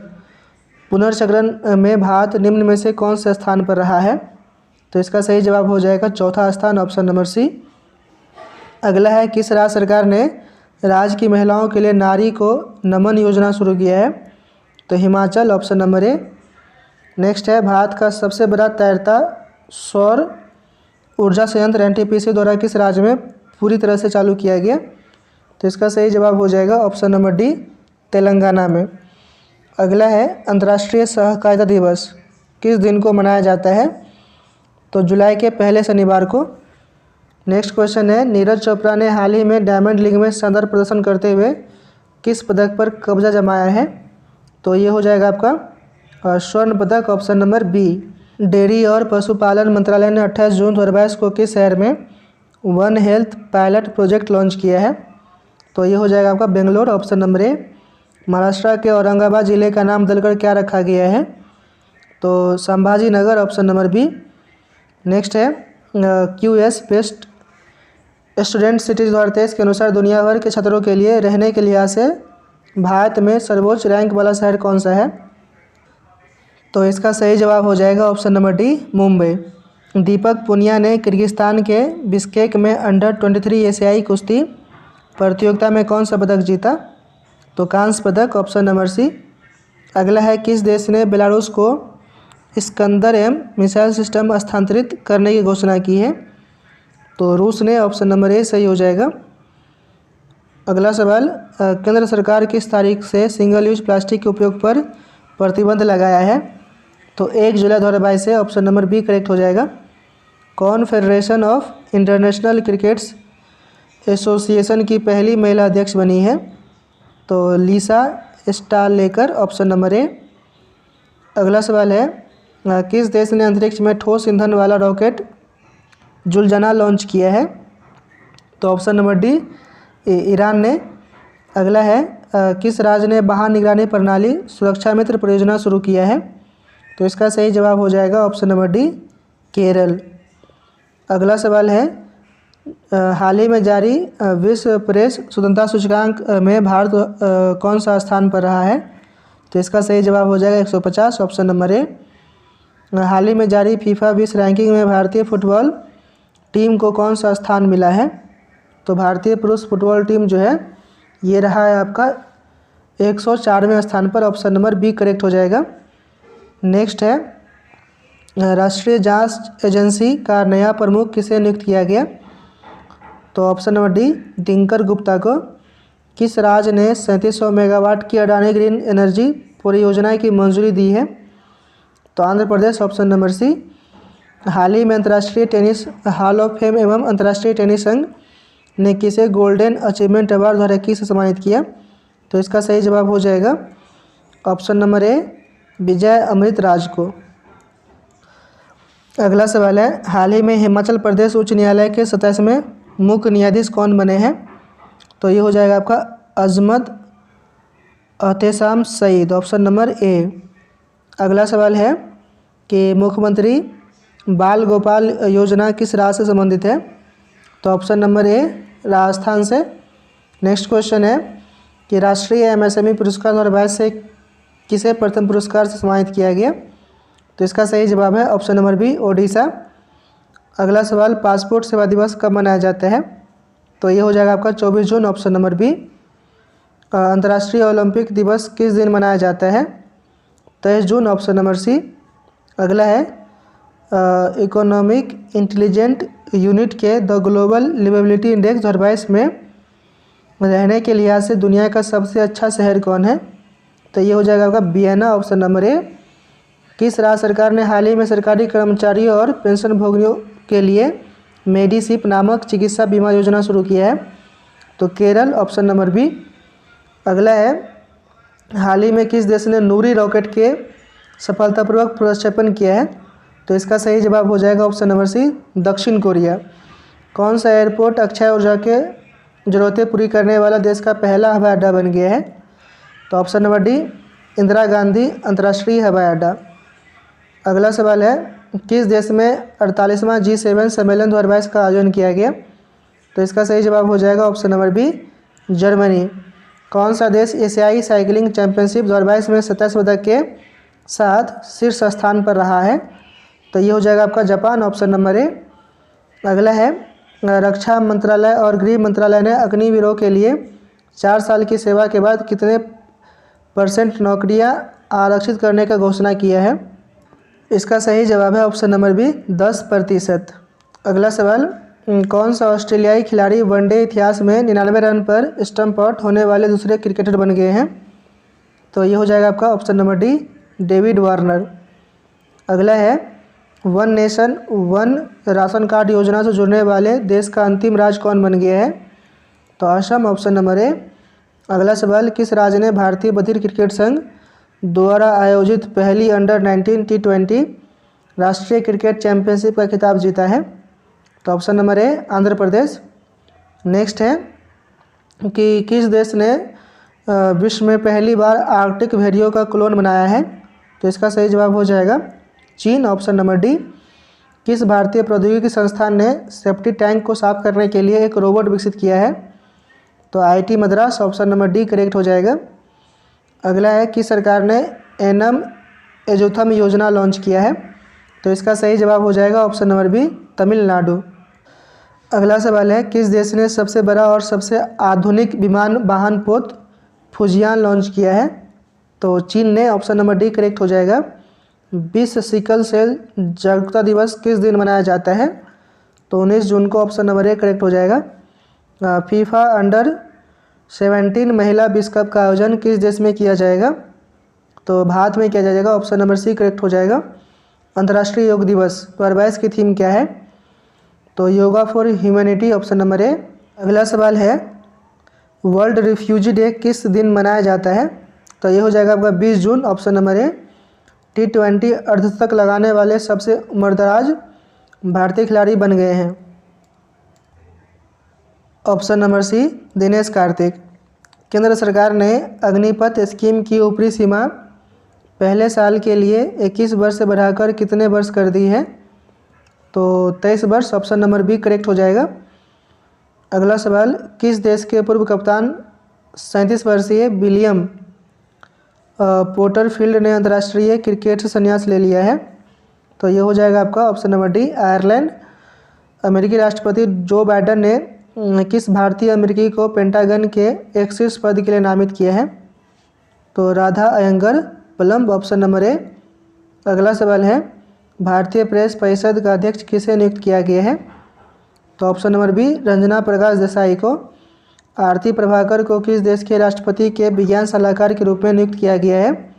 पुनर्चक्रण में भारत निम्न में से कौन से स्थान पर रहा है? तो इसका सही जवाब हो जाएगा चौथा स्थान। Option number C. अगला है किस राज्य सरकार ने राज्य की महिलाओं के लिए नारी को नमन योजना शुरू किया है? तो Himachal. Option number A. Next है भारत का सबसे बड़ा तैरता सौर ऊर्जा संयंत्र NTPC द्वारा किस राज्य में पूरी तरह से चालू किया गया? तो इसका सही जवाब हो जाएगा ऑप्शन नंबर डी तेलंगाना में। अगला है अंतर्राष्ट्रीय सहकारिता दिवस किस दिन को मनाया जाता है? तो जुलाई के पहले शनिवार को। नेक्स्ट क्वेश्चन है नीरज चोपड़ा ने हाल ही में डायमंड लीग में शानदार प्रदर्शन करते हुए किस पदक पर कब्जा जमाया है? तो ये हो जाएगा आपका स्वर्ण पदक। Option number B. डेयरी और पशुपालन मंत्रालय ने 28 जून 2022 को किस शहर में one health pilot project launch किया है? तो ये हो जाएगा आपका बेंगलोर। ऑप्शन नंबर ए। महाराष्ट्र के औरंगाबाद जिले का नाम बदलकर क्या रखा गया है? तो Sambhaji Nagar. Option number B. Next है QS बेस्ट स्टूडेंट सिटीज 2023 के अनुसार दुनिया भर के छात्रों के लिए रहने के लिहाज से भारत में सर्वोच्च रैंक वाला शहर कौन सा है? तो इसका सही जवाब हो जाएगा ऑप्शन नंबर डी मुंबई। दीपक पुनिया ने किर्गिस्तान के बिश्केक में अंडर 23 एशियाई कुश्ती प्रतियोगिता में कौन सा पदक जीता? तो कांस्य पदक, ऑप्शन नंबर सी। अगला है, किस देश ने बेलारूस को इस्कंदर एम मिसाइल सिस्टम स्थानांतरित करने की घोषणा की है? तो रूस ने, ऑप्शन नंबर ए सही हो जाएगा। अगला सवाल, केंद्र सरकार किस तारीख से सिंगल यूज प्लास्टिक के उपयोग पर प्रतिबंध लगाया है? तो 1 जुलाई 2022 से, ऑप्शन नंबर बी करेक्ट हो जाएगा। Confederation of international crickets association की पहली महिला अध्यक्ष बनी है? तो लीसा स्टालेकर, ऑप्शन नंबर ए। अगला सवाल है, किस देश ने अंतरिक्ष में ठोस ईंधन वाला रॉकेट जुलजना लॉन्च किया है? तो ऑप्शन नंबर डी, ईरान ने। अगला है, किस राज्य ने वाहन निगरानी प्रणाली सुरक्षा मित्र परियोजना शुरू किया है? तो इसका सही जवाब हो जाएगा ऑप्शन नंबर डी, केरल। अगला सवाल है, हाल ही में जारी विश्व प्रेस स्वतंत्रता सूचकांक में भारत कौन सा स्थान पर रहा है? तो इसका सही जवाब हो जाएगा 150, ऑप्शन नंबर ए। हाल ही में जारी फीफा विश्व रैंकिंग में भारतीय फुटबॉल टीम को कौन सा स्थान मिला है? तो भारतीय पुरुष फुटबॉल टीम जो है ये रहा है आपका 104वें स्थान पर, ऑप्शन नंबर बी करेक्ट हो जाएगा। नेक्स्ट है, राष्ट्रीय जांच एजेंसी का नया प्रमुख किसे नियुक्त किया गया? तो option number D, Dinkar Gupta को। किस राज्य ने 3700 मेगावाट की अडानी ग्रीन एनर्जी परियोजना की मंजूरी दी है? तो आंध्र प्रदेश, ऑप्शन नंबर सी। हाल ही में अंतर्राष्ट्रीय टेनिस हॉल ऑफ फेम एवं अंतर्राष्ट्रीय टेनिस संघ ने किसे गोल्डन अचीवमेंट अवार्ड 2021 से सम्मानित किया? तो इसका सही जवाब हो जाएगा ऑप्शन नंबर ए, विजय अमृतराज को। अगला सवाल है, हाल ही में हिमाचल प्रदेश उच्च न्यायालय के 27वें मुख्य न्यायाधीश कौन बने हैं? तो ये हो जाएगा आपका Azmat Ehtesham Saeed, option number A. अगला सवाल है कि मुख्यमंत्री बाल गोपाल योजना किस राज्य से संबंधित है? तो ऑप्शन नंबर ए, राजस्थान से। नेक्स्ट क्वेश्चन है कि राष्ट्रीय एमएसएमई पुरस्कार 2022 से किसे प्रथम पुरस्कार से सम्मानित किया गया? तो इसका सही जवाब है ऑप्शन नंबर बी, ओडिशा। अगला सवाल, पासपोर्ट सेवा दिवस कब मनाया जाता है? तो ये हो जाएगा आपका 24 जून, ऑप्शन नंबर बी। अंतर्राष्ट्रीय ओलंपिक दिवस किस दिन मनाया जाता है? 23 जून, ऑप्शन नंबर सी। अगला है, इकोनॉमिक इंटेलिजेंट यूनिट के द ग्लोबल लिवेबिलिटी इंडेक्स 2022 में रहने के लिहाज से दुनिया का सबसे अच्छा शहर कौन है? तो ये हो जाएगा आपका वियना, ऑप्शन नंबर ए। किस राज्य सरकार ने हाल ही में सरकारी कर्मचारियों और पेंशन भोगियों के लिए मेडिसिप नामक चिकित्सा बीमा योजना शुरू किया है? तो केरल, ऑप्शन नंबर बी। अगला है, हाल ही में किस देश ने नूरी रॉकेट के सफलतापूर्वक प्रक्षेपण किया है? तो इसका सही जवाब हो जाएगा ऑप्शन नंबर सी, दक्षिण कोरिया। कौन सा एयरपोर्ट अक्षय ऊर्जा के ज़रूरतें पूरी करने वाला देश का पहला हवाई अड्डा बन गया है? तो option number D, Indira Gandhi अंतर्राष्ट्रीय हवाई अड्डा। अगला सवाल है, किस देश में 48वां G7 सम्मेलन 2022 का आयोजन किया गया? तो इसका सही जवाब हो जाएगा ऑप्शन नंबर बी, जर्मनी। कौन सा देश एशियाई साइकिलिंग चैंपियनशिप 2022 में 27 पदक के साथ शीर्ष स्थान पर रहा है? तो ये हो जाएगा आपका जापान, ऑप्शन नंबर ए। अगला है, रक्षा मंत्रालय और गृह मंत्रालय ने अग्निवीरों के लिए 4 साल की सेवा के बाद कितने % नौकरियां आरक्षित करने का घोषणा किया है? इसका सही जवाब है ऑप्शन नंबर बी, 10%। अगला सवाल, कौन सा ऑस्ट्रेलियाई खिलाड़ी वनडे इतिहास में 99 रन पर स्टंप आउट होने वाले दूसरे क्रिकेटर बन गए हैं? तो ये हो जाएगा आपका option number D, David Warner. अगला है, one nation one ration card योजना से जुड़ने वाले देश का अंतिम राज्य कौन बन गया है? तो असम, ऑप्शन नंबर ए। अगला सवाल, किस राज्य ने भारतीय बधिर क्रिकेट संघ द्वारा आयोजित पहली अंडर 19 T20 राष्ट्रीय क्रिकेट चैंपियनशिप का खिताब जीता है? तो ऑप्शन नंबर ए, आंध्र प्रदेश। नेक्स्ट है कि किस देश ने विश्व में पहली बार आर्कटिक भेड़ियों का क्लोन बनाया है? तो इसका सही जवाब हो जाएगा चीन, ऑप्शन नंबर डी। किस भारतीय प्रौद्योगिकी संस्थान ने सेप्टिक टैंक को साफ करने के लिए एक रोबोट विकसित किया है? तो IIT Madras, option number D correct हो जाएगा। अगला है, किस सरकार ने एनम एजुथम योजना लॉन्च किया है? तो इसका सही जवाब हो जाएगा ऑप्शन नंबर बी, तमिलनाडु। अगला सवाल है, किस देश ने सबसे बड़ा और सबसे आधुनिक विमान वाहन पोत फुजियान लॉन्च किया है? तो चीन ने, ऑप्शन नंबर डी करेक्ट हो जाएगा। विश्व सिकल सेल जागरूकता दिवस किस दिन मनाया जाता है? तो 19 जून को, ऑप्शन नंबर ए करेक्ट हो जाएगा। फीफा अंडर-17 महिला विश्व कप का आयोजन किस देश में किया जाएगा? तो भारत में किया जाएगा, ऑप्शन नंबर सी करेक्ट हो जाएगा। अंतर्राष्ट्रीय योग दिवस 2022 की थीम क्या है? तो yoga for humanity, option number A. अगला सवाल है, वर्ल्ड रिफ्यूजी डे किस दिन मनाया जाता है? तो ये हो जाएगा आपका 20 जून, ऑप्शन नंबर ए। T20 अर्धशतक लगाने वाले सबसे उम्रदराज भारतीय खिलाड़ी बन गए हैं। Option number C, Dinesh Karthik. केंद्र सरकार ने अग्निपथ स्कीम की ऊपरी सीमा पहले साल के लिए 21 वर्ष से बढ़ाकर कितने वर्ष कर दी है? तो 23 वर्ष, ऑप्शन नंबर बी करेक्ट हो जाएगा। अगला सवाल, किस देश के पूर्व कप्तान 37 वर्षीय विलियम पोर्टरफील्ड ने अंतर्राष्ट्रीय क्रिकेट से संन्यास ले लिया है? तो ये हो जाएगा आपका ऑप्शन नंबर डी, आयरलैंड। अमेरिकी राष्ट्रपति जो बाइडेन ने किस भारतीय अमेरिकी को पेंटागन के एक शीर्ष पद के लिए नामित किया है? तो राधा अयंगर पलम, ऑप्शन नंबर ए। अगला सवाल है, भारतीय प्रेस परिषद का अध्यक्ष किसे नियुक्त किया गया है? तो option number B, Ranjana Prakash Desai को। आरती प्रभाकर को किस देश के राष्ट्रपति के विज्ञान सलाहकार के रूप में नियुक्त किया गया है?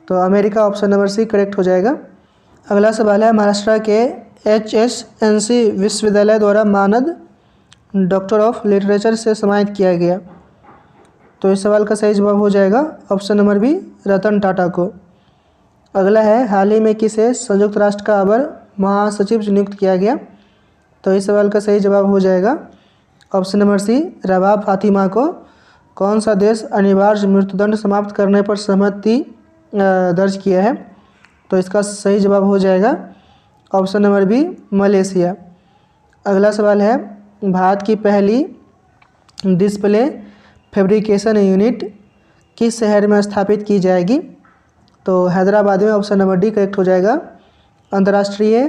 तो America, option number C correct हो जाएगा। अगला सवाल है, महाराष्ट्र के HSNC विश्वविद्यालय द्वारा मानद डॉक्टर ऑफ लिटरेचर से सम्मानित किया गया। तो इस सवाल का सही जवाब हो जाएगा option number B, Ratan Tata को। अगला है, हाल ही में किसे संयुक्त राष्ट्र का अवर महासचिव नियुक्त किया गया? तो इस सवाल का सही जवाब हो जाएगा ऑप्शन नंबर सी, रबाब फातिमा को। कौन सा देश अनिवार्य मृत्युदंड समाप्त करने पर सहमति दर्ज किया है? तो इसका सही जवाब हो जाएगा ऑप्शन नंबर बी, मलेशिया। अगला सवाल है, भारत की पहली डिस्प्ले फैब्रिकेशन यूनिट किस शहर में स्थापित की जाएगी? तो हैदराबाद में, ऑप्शन नंबर डी करेक्ट हो जाएगा। अंतर्राष्ट्रीय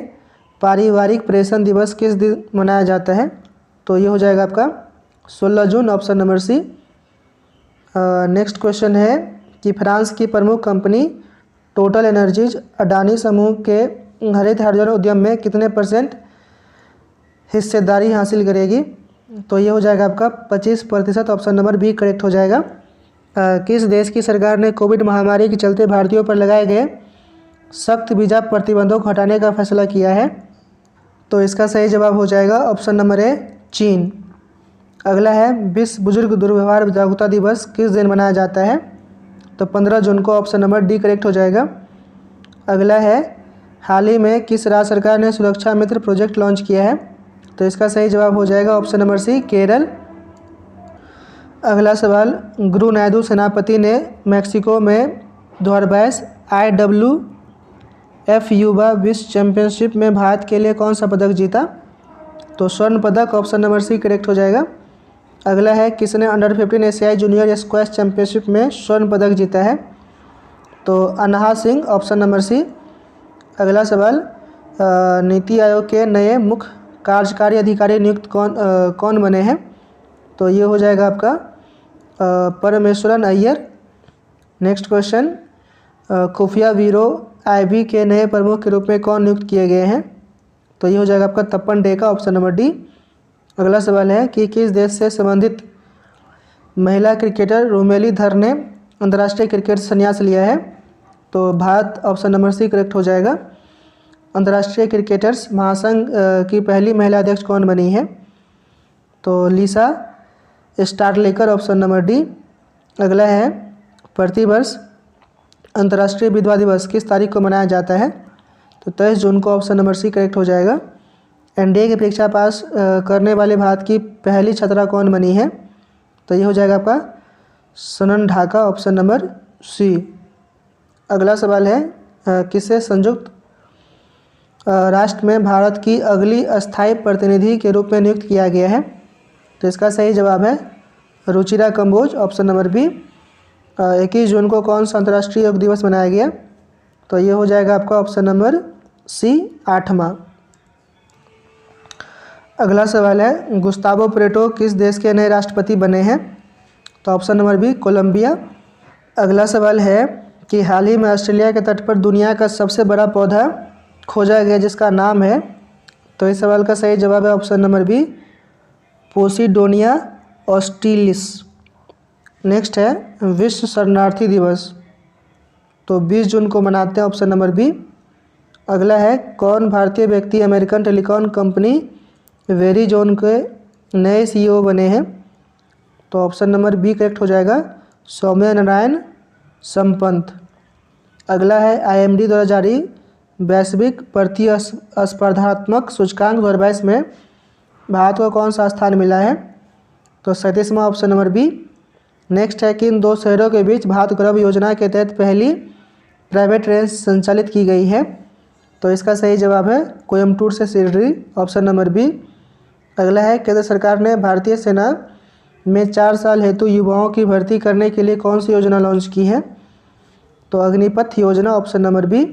पारिवारिक प्रेषण दिवस किस दिन मनाया जाता है? तो ये हो जाएगा आपका 16 जून, option number C. Next question है कि फ्रांस की प्रमुख कंपनी टोटल एनर्जीज अडानी समूह के हरित हाइड्रोजन उद्यम में कितने % हिस्सेदारी हासिल करेगी? तो ये हो जाएगा आपका 25%, ऑप्शन नंबर बी करेक्ट हो जाएगा। किस देश की सरकार ने कोविड महामारी के चलते भारतीयों पर लगाए गए सख्त वीज़ा प्रतिबंधों को हटाने का फैसला किया है? तो इसका सही जवाब हो जाएगा ऑप्शन नंबर ए, चीन। अगला है, विश्व बुजुर्ग दुर्व्यवहार जागरूकता दिवस किस दिन मनाया जाता है? तो 15 जून को, ऑप्शन नंबर डी करेक्ट हो जाएगा। अगला है, हाल ही में किस राज्य सरकार ने सुरक्षा मित्र प्रोजेक्ट लॉन्च किया है? तो इसका सही जवाब हो जाएगा ऑप्शन नंबर सी, केरल। अगला सवाल, गुरु नायडू सेनापति ने मैक्सिको में 2022 IWF युवा विश्व चैंपियनशिप में भारत के लिए कौन सा पदक जीता? तो स्वर्ण पदक, ऑप्शन नंबर सी करेक्ट हो जाएगा। अगला है, किसने अंडर-15 एशियाई जूनियर स्क्वैश चैंपियनशिप में स्वर्ण पदक जीता है? तो अनहा सिंह, ऑप्शन नंबर सी। अगला सवाल, नीति आयोग के नए मुख्य कार्यकारी अधिकारी नियुक्त कौन बने हैं? तो ये हो जाएगा आपका परमेश्वरन अय्यर। नेक्स्ट क्वेश्चन, खुफिया ब्यूरो IB के नए प्रमुख के रूप में कौन नियुक्त किए गए हैं? तो ये हो जाएगा आपका तपन डेका, ऑप्शन नंबर डी। अगला सवाल है कि किस देश से संबंधित महिला क्रिकेटर रोमेली धर ने अंतर्राष्ट्रीय क्रिकेट से संन्यास लिया है? तो Bharat, option number C correct हो जाएगा। अंतर्राष्ट्रीय क्रिकेटर्स महासंघ की पहली महिला अध्यक्ष कौन बनी है? तो लिसा स्टारलेकर, ऑप्शन नंबर डी। अगला है, प्रतिवर्ष अंतर्राष्ट्रीय विधवा दिवस किस तारीख को मनाया जाता है? तो 23 जून को, ऑप्शन नंबर सी करेक्ट हो जाएगा। NDA की परीक्षा पास करने वाले भारत की पहली छात्रा कौन बनी है? तो ये हो जाएगा आपका सनन ढाका, ऑप्शन नंबर सी। अगला सवाल है, किसे संयुक्त राष्ट्र में भारत की अगली अस्थायी प्रतिनिधि के रूप में नियुक्त किया गया है? तो इसका सही जवाब है Ruchira Kamboj, option number B. 21 June को कौन सा अंतर्राष्ट्रीय योग दिवस मनाया गया? तो ये हो जाएगा आपका ऑप्शन नंबर सी 8वां। अगला सवाल है, गुस्तावो पेट्रो किस देश के नए राष्ट्रपति बने हैं? तो ऑप्शन नंबर बी कोलंबिया। अगला सवाल है कि हाल ही में ऑस्ट्रेलिया के तट पर दुनिया का सबसे बड़ा पौधा खोजा गया जिसका नाम है? तो इस सवाल का सही जवाब है option number B Posidonia australis. Next है विश्व शरणार्थी दिवस, तो 20 जून को मनाते हैं, ऑप्शन नंबर बी। अगला है, कौन भारतीय व्यक्ति अमेरिकन टेलीकॉम कंपनी वेरिजोन के नए सीईओ बने हैं? तो ऑप्शन नंबर बी करेक्ट हो जाएगा, सौम्य नारायण संपंत। अगला है, IMD द्वारा जारी वैश्विक प्रतिस्पर्धात्मक सूचकांक 2022 में भारत को कौन सा स्थान मिला है? तो 37वां, ऑप्शन नंबर बी। नेक्स्ट है कि इन दो शहरों के बीच भारत गौरव योजना के तहत पहली प्राइवेट ट्रेन संचालित की गई है? तो इसका सही जवाब है कोयम्बटूर से शिरडी, ऑप्शन नंबर बी। अगला है, केंद्र सरकार ने भारतीय सेना में 4 साल हेतु युवाओं की भर्ती करने के लिए कौन सी योजना लॉन्च की है? तो अग्निपथ योजना, ऑप्शन नंबर बी।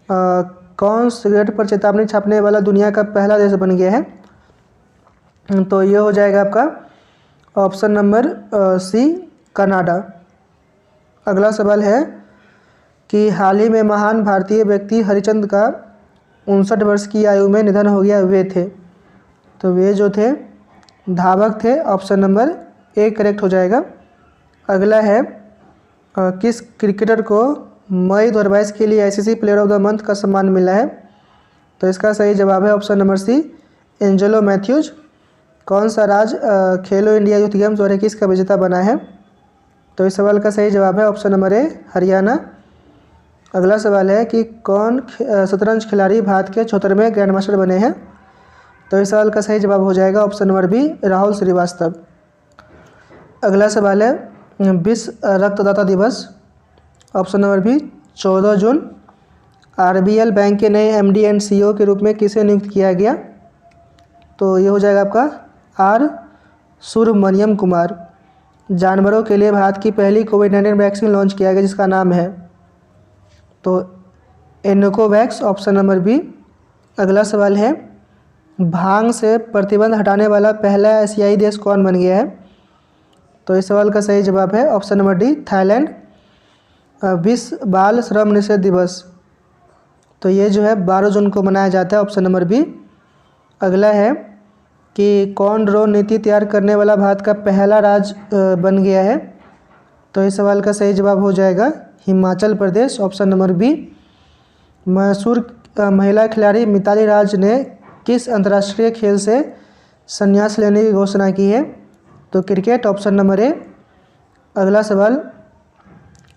कौन सिगरेट पर चेतावनी छापने वाला दुनिया का पहला देश बन गया है? तो ये हो जाएगा आपका ऑप्शन नंबर सी कनाडा। अगला सवाल है कि हाल ही में महान भारतीय व्यक्ति हरिचंद का 59 वर्ष की आयु में निधन हो गया, वे थे? तो वे जो थे धावक थे, ऑप्शन नंबर ए करेक्ट हो जाएगा। अगला है, किस क्रिकेटर को मई 2022 के लिए ICC player of the month का सम्मान मिला है? तो इसका सही जवाब है option number C Angelo Mathews. कौन सा राज्य खेलो इंडिया यूथ गेम्स 2021 का विजेता बना है? तो इस सवाल का सही जवाब है ऑप्शन नंबर ए हरियाणा। अगला सवाल है कि कौन शतरंज खिलाड़ी भारत के 74वें ग्रैंड मास्टर बने हैं? तो इस सवाल का सही जवाब हो जाएगा option number B Rahul Srivastava. अगला सवाल है, विश्व रक्तदाता दिवस, option number B 14 June. RBL bank के नए MD एंड CEO के रूप में किसे नियुक्त किया गया? तो ये हो जाएगा आपका आर सुब्रमण्यम कुमार। जानवरों के लिए भारत की पहली कोविड-19 वैक्सीन लॉन्च किया गया जिसका नाम है? तो एनकोवैक्स, ऑप्शन नंबर बी। अगला सवाल है, भांग से प्रतिबंध हटाने वाला पहला एशियाई देश कौन बन गया है? तो इस सवाल का सही जवाब है ऑप्शन नंबर डी थाईलैंड। विश्व बाल श्रम निषेध दिवस, तो ये जो है 12 जून को मनाया जाता है, ऑप्शन नंबर बी। अगला है कि कौन ड्रोन नीति तैयार करने वाला भारत का पहला राज्य बन गया है? तो इस सवाल का सही जवाब हो जाएगा Himachal Pradesh, option number B. मशहूर महिला खिलाड़ी मिताली राज ने किस अंतर्राष्ट्रीय खेल से संन्यास लेने की घोषणा की है? तो क्रिकेट, ऑप्शन नंबर ए। अगला सवाल,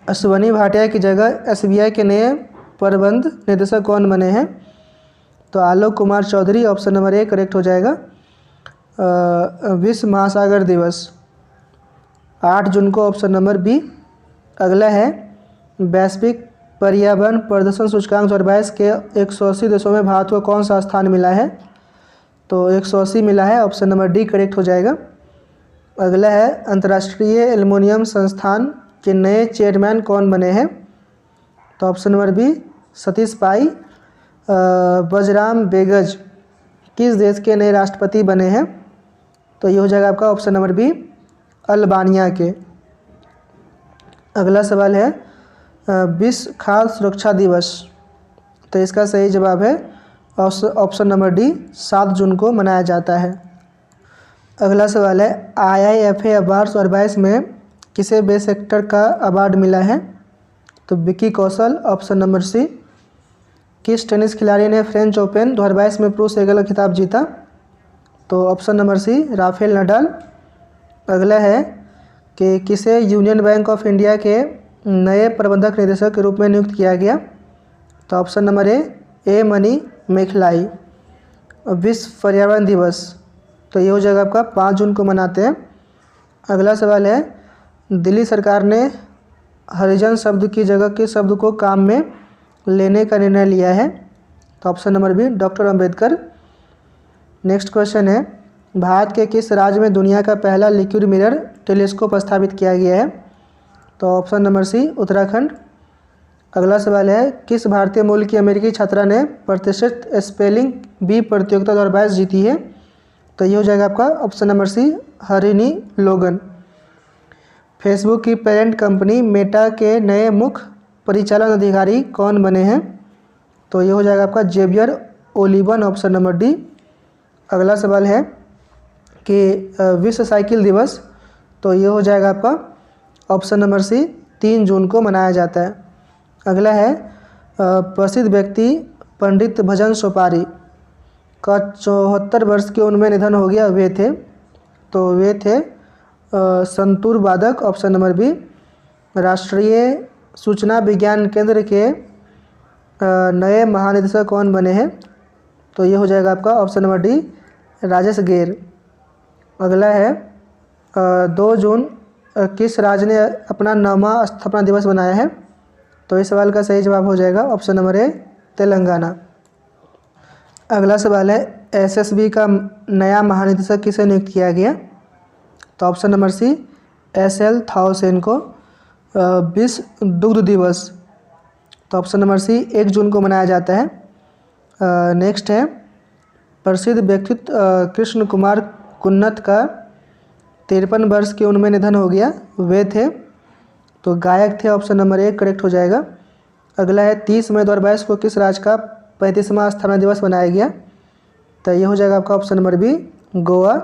अश्वनी भाटिया की जगह SBI के नए प्रबंध निदेशक कौन बने हैं? तो Alok Kumar Chaudhary, option number A correct हो जाएगा। विश्व महासागर दिवस 8 जून को, ऑप्शन नंबर बी। अगला है, वैश्विक पर्यावरण प्रदर्शन सूचकांक 2022 के 180 देशों में भारत को कौन सा स्थान मिला है? तो 180 मिला है, ऑप्शन नंबर डी करेक्ट हो जाएगा। अगला है, अंतर्राष्ट्रीय एल्युमिनियम संस्थान के नए चेयरमैन कौन बने हैं? तो ऑप्शन नंबर बी सतीश पाई। बजराम बेगज किस देश के नए राष्ट्रपति बने हैं? तो ये हो जाएगा आपका ऑप्शन नंबर बी अल्बानिया के। अगला सवाल है, विश्व खाद्य सुरक्षा दिवस, तो इसका सही जवाब है ऑप्शन नंबर डी 7 जून को मनाया जाता है। अगला सवाल है, IIFA अवार्ड्स 2022 में किसे बेस्ट एक्टर का अवार्ड मिला है? तो विक्की कौशल, ऑप्शन नंबर सी। किस टेनिस खिलाड़ी ने फ्रेंच ओपन 2022 में पुरुष एकल खिताब जीता? तो option number C Rafael Nadal. अगला है कि किसे यूनियन बैंक ऑफ इंडिया के नए प्रबंधक निदेशक के रूप में नियुक्त किया गया? तो ऑप्शन नंबर ए मनी मेखलाई। विश्व पर्यावरण दिवस, तो ये हो जाएगा आपका 5 जून को मनाते हैं। अगला सवाल है, दिल्ली सरकार ने हरिजन शब्द की जगह किस शब्द को काम में लेने का निर्णय लिया है? तो option number B doctor Ambedkar. Next question है, भारत के किस राज्य में दुनिया का पहला लिक्विड मिरर टेलीस्कोप स्थापित किया गया है? तो ऑप्शन नंबर सी उत्तराखंड। अगला सवाल है, किस भारतीय मूल की अमेरिकी छात्रा ने प्रतिष्ठित स्पेलिंग बी प्रतियोगिता 2022 जीती है? तो ये हो जाएगा आपका ऑप्शन नंबर सी, हरिनी लोगन। फेसबुक की पेरेंट कंपनी मेटा के नए मुख्य परिचालन अधिकारी कौन बने हैं? तो ये हो जाएगा आपका Javier Olivan, option number D. अगला सवाल है कि विश्व साइकिल दिवस, तो ये हो जाएगा आपका ऑप्शन नंबर सी, 3 जून को मनाया जाता है। अगला है प्रसिद्ध व्यक्ति पंडित भजन सोपारी का 74 वर्ष की उम्र में निधन हो गया, वे थे? तो वे थे संतूर वादक, ऑप्शन नंबर बी। राष्ट्रीय सूचना विज्ञान केंद्र के नए महानिदेशक कौन बने हैं? तो ये हो जाएगा आपका ऑप्शन नंबर डी, राजेश गेर। अगला है 2 जून किस राज्य ने अपना 9वां स्थापना दिवस मनाया है? तो इस सवाल का सही जवाब हो जाएगा ऑप्शन नंबर ए, तेलंगाना। अगला सवाल है, एसएसबी का नया महानिदेशक किसे नियुक्त किया गया? तो ऑप्शन नंबर सी, एसएल थाउसेन को। विश्व दुग्ध दिवस, तो ऑप्शन नंबर सी, 1 जून को मनाया जाता है। नेक्स्ट है, प्रसिद्ध व्यक्तित्व कृष्ण कुमार कुन्नत का 53 वर्ष की उम्र में निधन हो गया, वे थे? तो गायक थे, ऑप्शन नंबर ए करेक्ट हो जाएगा। अगला है, 30 मई 2022 को किस राज्य का 35वां स्थापना दिवस मनाया गया? तो ये हो जाएगा आपका ऑप्शन नंबर बी, गोवा।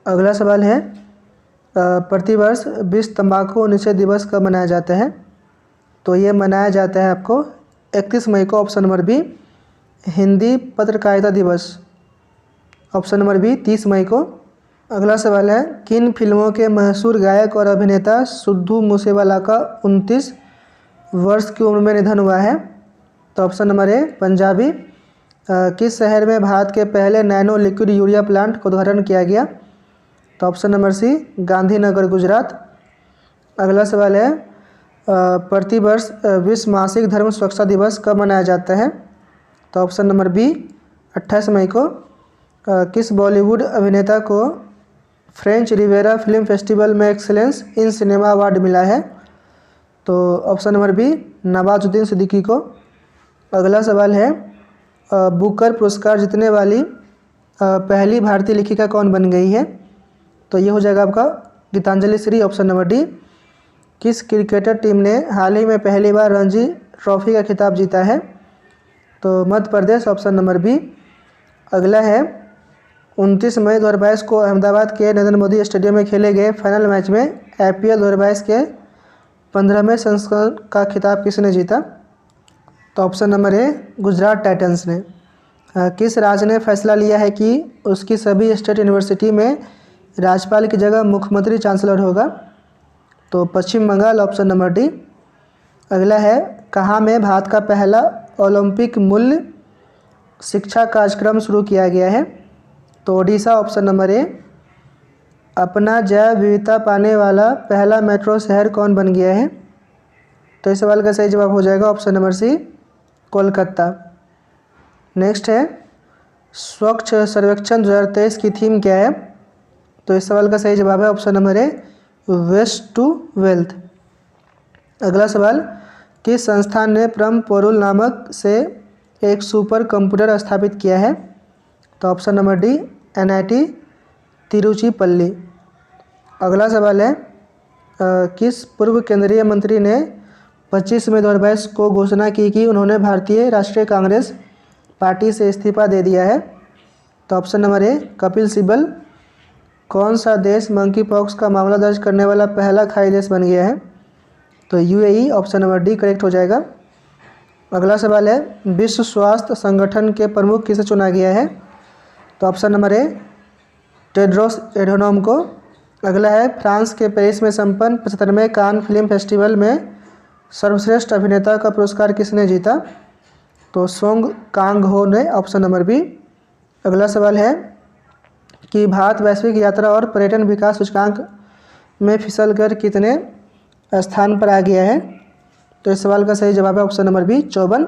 अगला सवाल है, प्रतिवर्ष विश्व तंबाकू निषेध दिवस कब मनाया जाता है? तो ये मनाया जाता है आपको 31 मई को, ऑप्शन नंबर बी। हिंदी पत्रकारिता दिवस, ऑप्शन नंबर बी, 30 मई को। अगला सवाल है, किन फिल्मों के मशहूर गायक और अभिनेता सिद्धू मूसेवाला का 29 वर्ष की उम्र में निधन हुआ है? तो ऑप्शन नंबर ए, पंजाबी। किस शहर में भारत के पहले नैनो लिक्विड यूरिया प्लांट का उद्घाटन किया गया? तो option number C, Gandhinagar, Gujarat. अगला सवाल है, प्रतिवर्ष विश्व मासिक धर्म सुरक्षा दिवस कब मनाया जाता है? तो ऑप्शन नंबर बी, 28 मई को। किस बॉलीवुड अभिनेता को फ्रेंच रिवेरा फिल्म फेस्टिवल में एक्सेलेंस इन सिनेमा अवार्ड मिला है? तो option number B, Nawazuddin Siddiqui को। अगला सवाल है, बुकर पुरस्कार जीतने वाली पहली भारतीय लेखिका कौन बन गई है? तो ये हो जाएगा आपका Geetanjali Shree, option number D. किस क्रिकेटर टीम ने हाल ही में पहली बार रणजी ट्रॉफी का खिताब जीता है? तो Madhya Pradesh, option number B. अगला है, 29 मई 2022 को अहमदाबाद के नरेंद्र मोदी स्टेडियम में खेले गए फाइनल मैच में IPL 2022 के 15वें संस्करण का खिताब किसने जीता? तो ऑप्शन नंबर ए, गुजरात टाइटंस ने। किस राज्य ने फैसला लिया है कि उसकी सभी स्टेट यूनिवर्सिटी में राज्यपाल की जगह मुख्यमंत्री चांसलर होगा? तो पश्चिम बंगाल, ऑप्शन नंबर डी। अगला है, कहाँ में भारत का पहला ओलंपिक मूल्य शिक्षा कार्यक्रम शुरू किया गया है? तो ओडिशा, ऑप्शन नंबर ए। अपना जैव विविधता पाने वाला पहला मेट्रो शहर कौन बन गया है? तो इस सवाल का सही जवाब हो जाएगा option number C, Kolkata. Next है, स्वच्छ सर्वेक्षण 2023 की थीम क्या है? तो इस सवाल का सही जवाब है option number A, waste to wealth. अगला सवाल, किस संस्थान ने परम पोरुल नामक से एक सुपर कंप्यूटर स्थापित किया है? तो option number D, NIT Tiruchirappalli. अगला सवाल है, किस पूर्व केंद्रीय मंत्री ने 25 मई 2022 को घोषणा की कि उन्होंने भारतीय राष्ट्रीय कांग्रेस पार्टी से इस्तीफा दे दिया है? तो ऑप्शन नंबर ए, कपिल सिब्बल। कौन सा देश मंकी पॉक्स का मामला दर्ज करने वाला पहला खाड़ी देश बन गया है? तो UAE, option number D correct हो जाएगा। अगला सवाल है, विश्व स्वास्थ्य संगठन के प्रमुख किसे चुना गया है? तो ऑप्शन नंबर ए, टेड्रोस एडोनॉम को। अगला है, फ्रांस के पेरिस में संपन्न 75वें कान फिल्म फेस्टिवल में सर्वश्रेष्ठ अभिनेता का पुरस्कार किसने जीता? तो सोंग कांग हो ने, ऑप्शन नंबर बी। अगला सवाल है कि भारत वैश्विक यात्रा और पर्यटन विकास सूचकांक में फिसलकर कितने स्थान पर आ गया है? तो इस सवाल का सही जवाब है ऑप्शन नंबर बी, 54।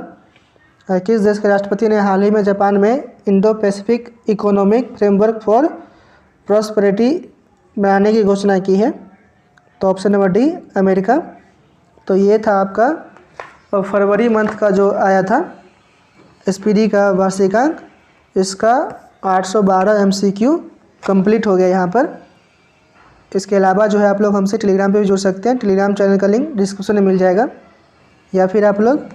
किस देश के राष्ट्रपति ने हाल ही में जापान में Indo Pacific economic framework for prosperity बनाने की घोषणा की है? तो ऑप्शन नंबर डी, अमेरिका। तो ये था आपका और फरवरी मंथ का जो आया था SPD का वार्षिकांक, इसका 812 MCQ कंप्लीट हो गया यहाँ पर। इसके अलावा जो है आप लोग हमसे टेलीग्राम पे भी जुड़ सकते हैं। टेलीग्राम चैनल का लिंक डिस्क्रिप्शन में मिल जाएगा, या फिर आप लोग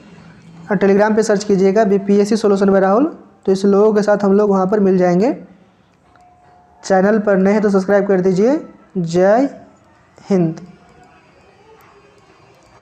टेलीग्राम पे सर्च कीजिएगा BPSC सॉल्यूशन बाय राहुल, तो इस लोगों के साथ हम लोग वहाँ पर मिल जाएंगे। चैनल पर नए हैं तो सब्सक्राइब कर दीजिए। जय हिंद।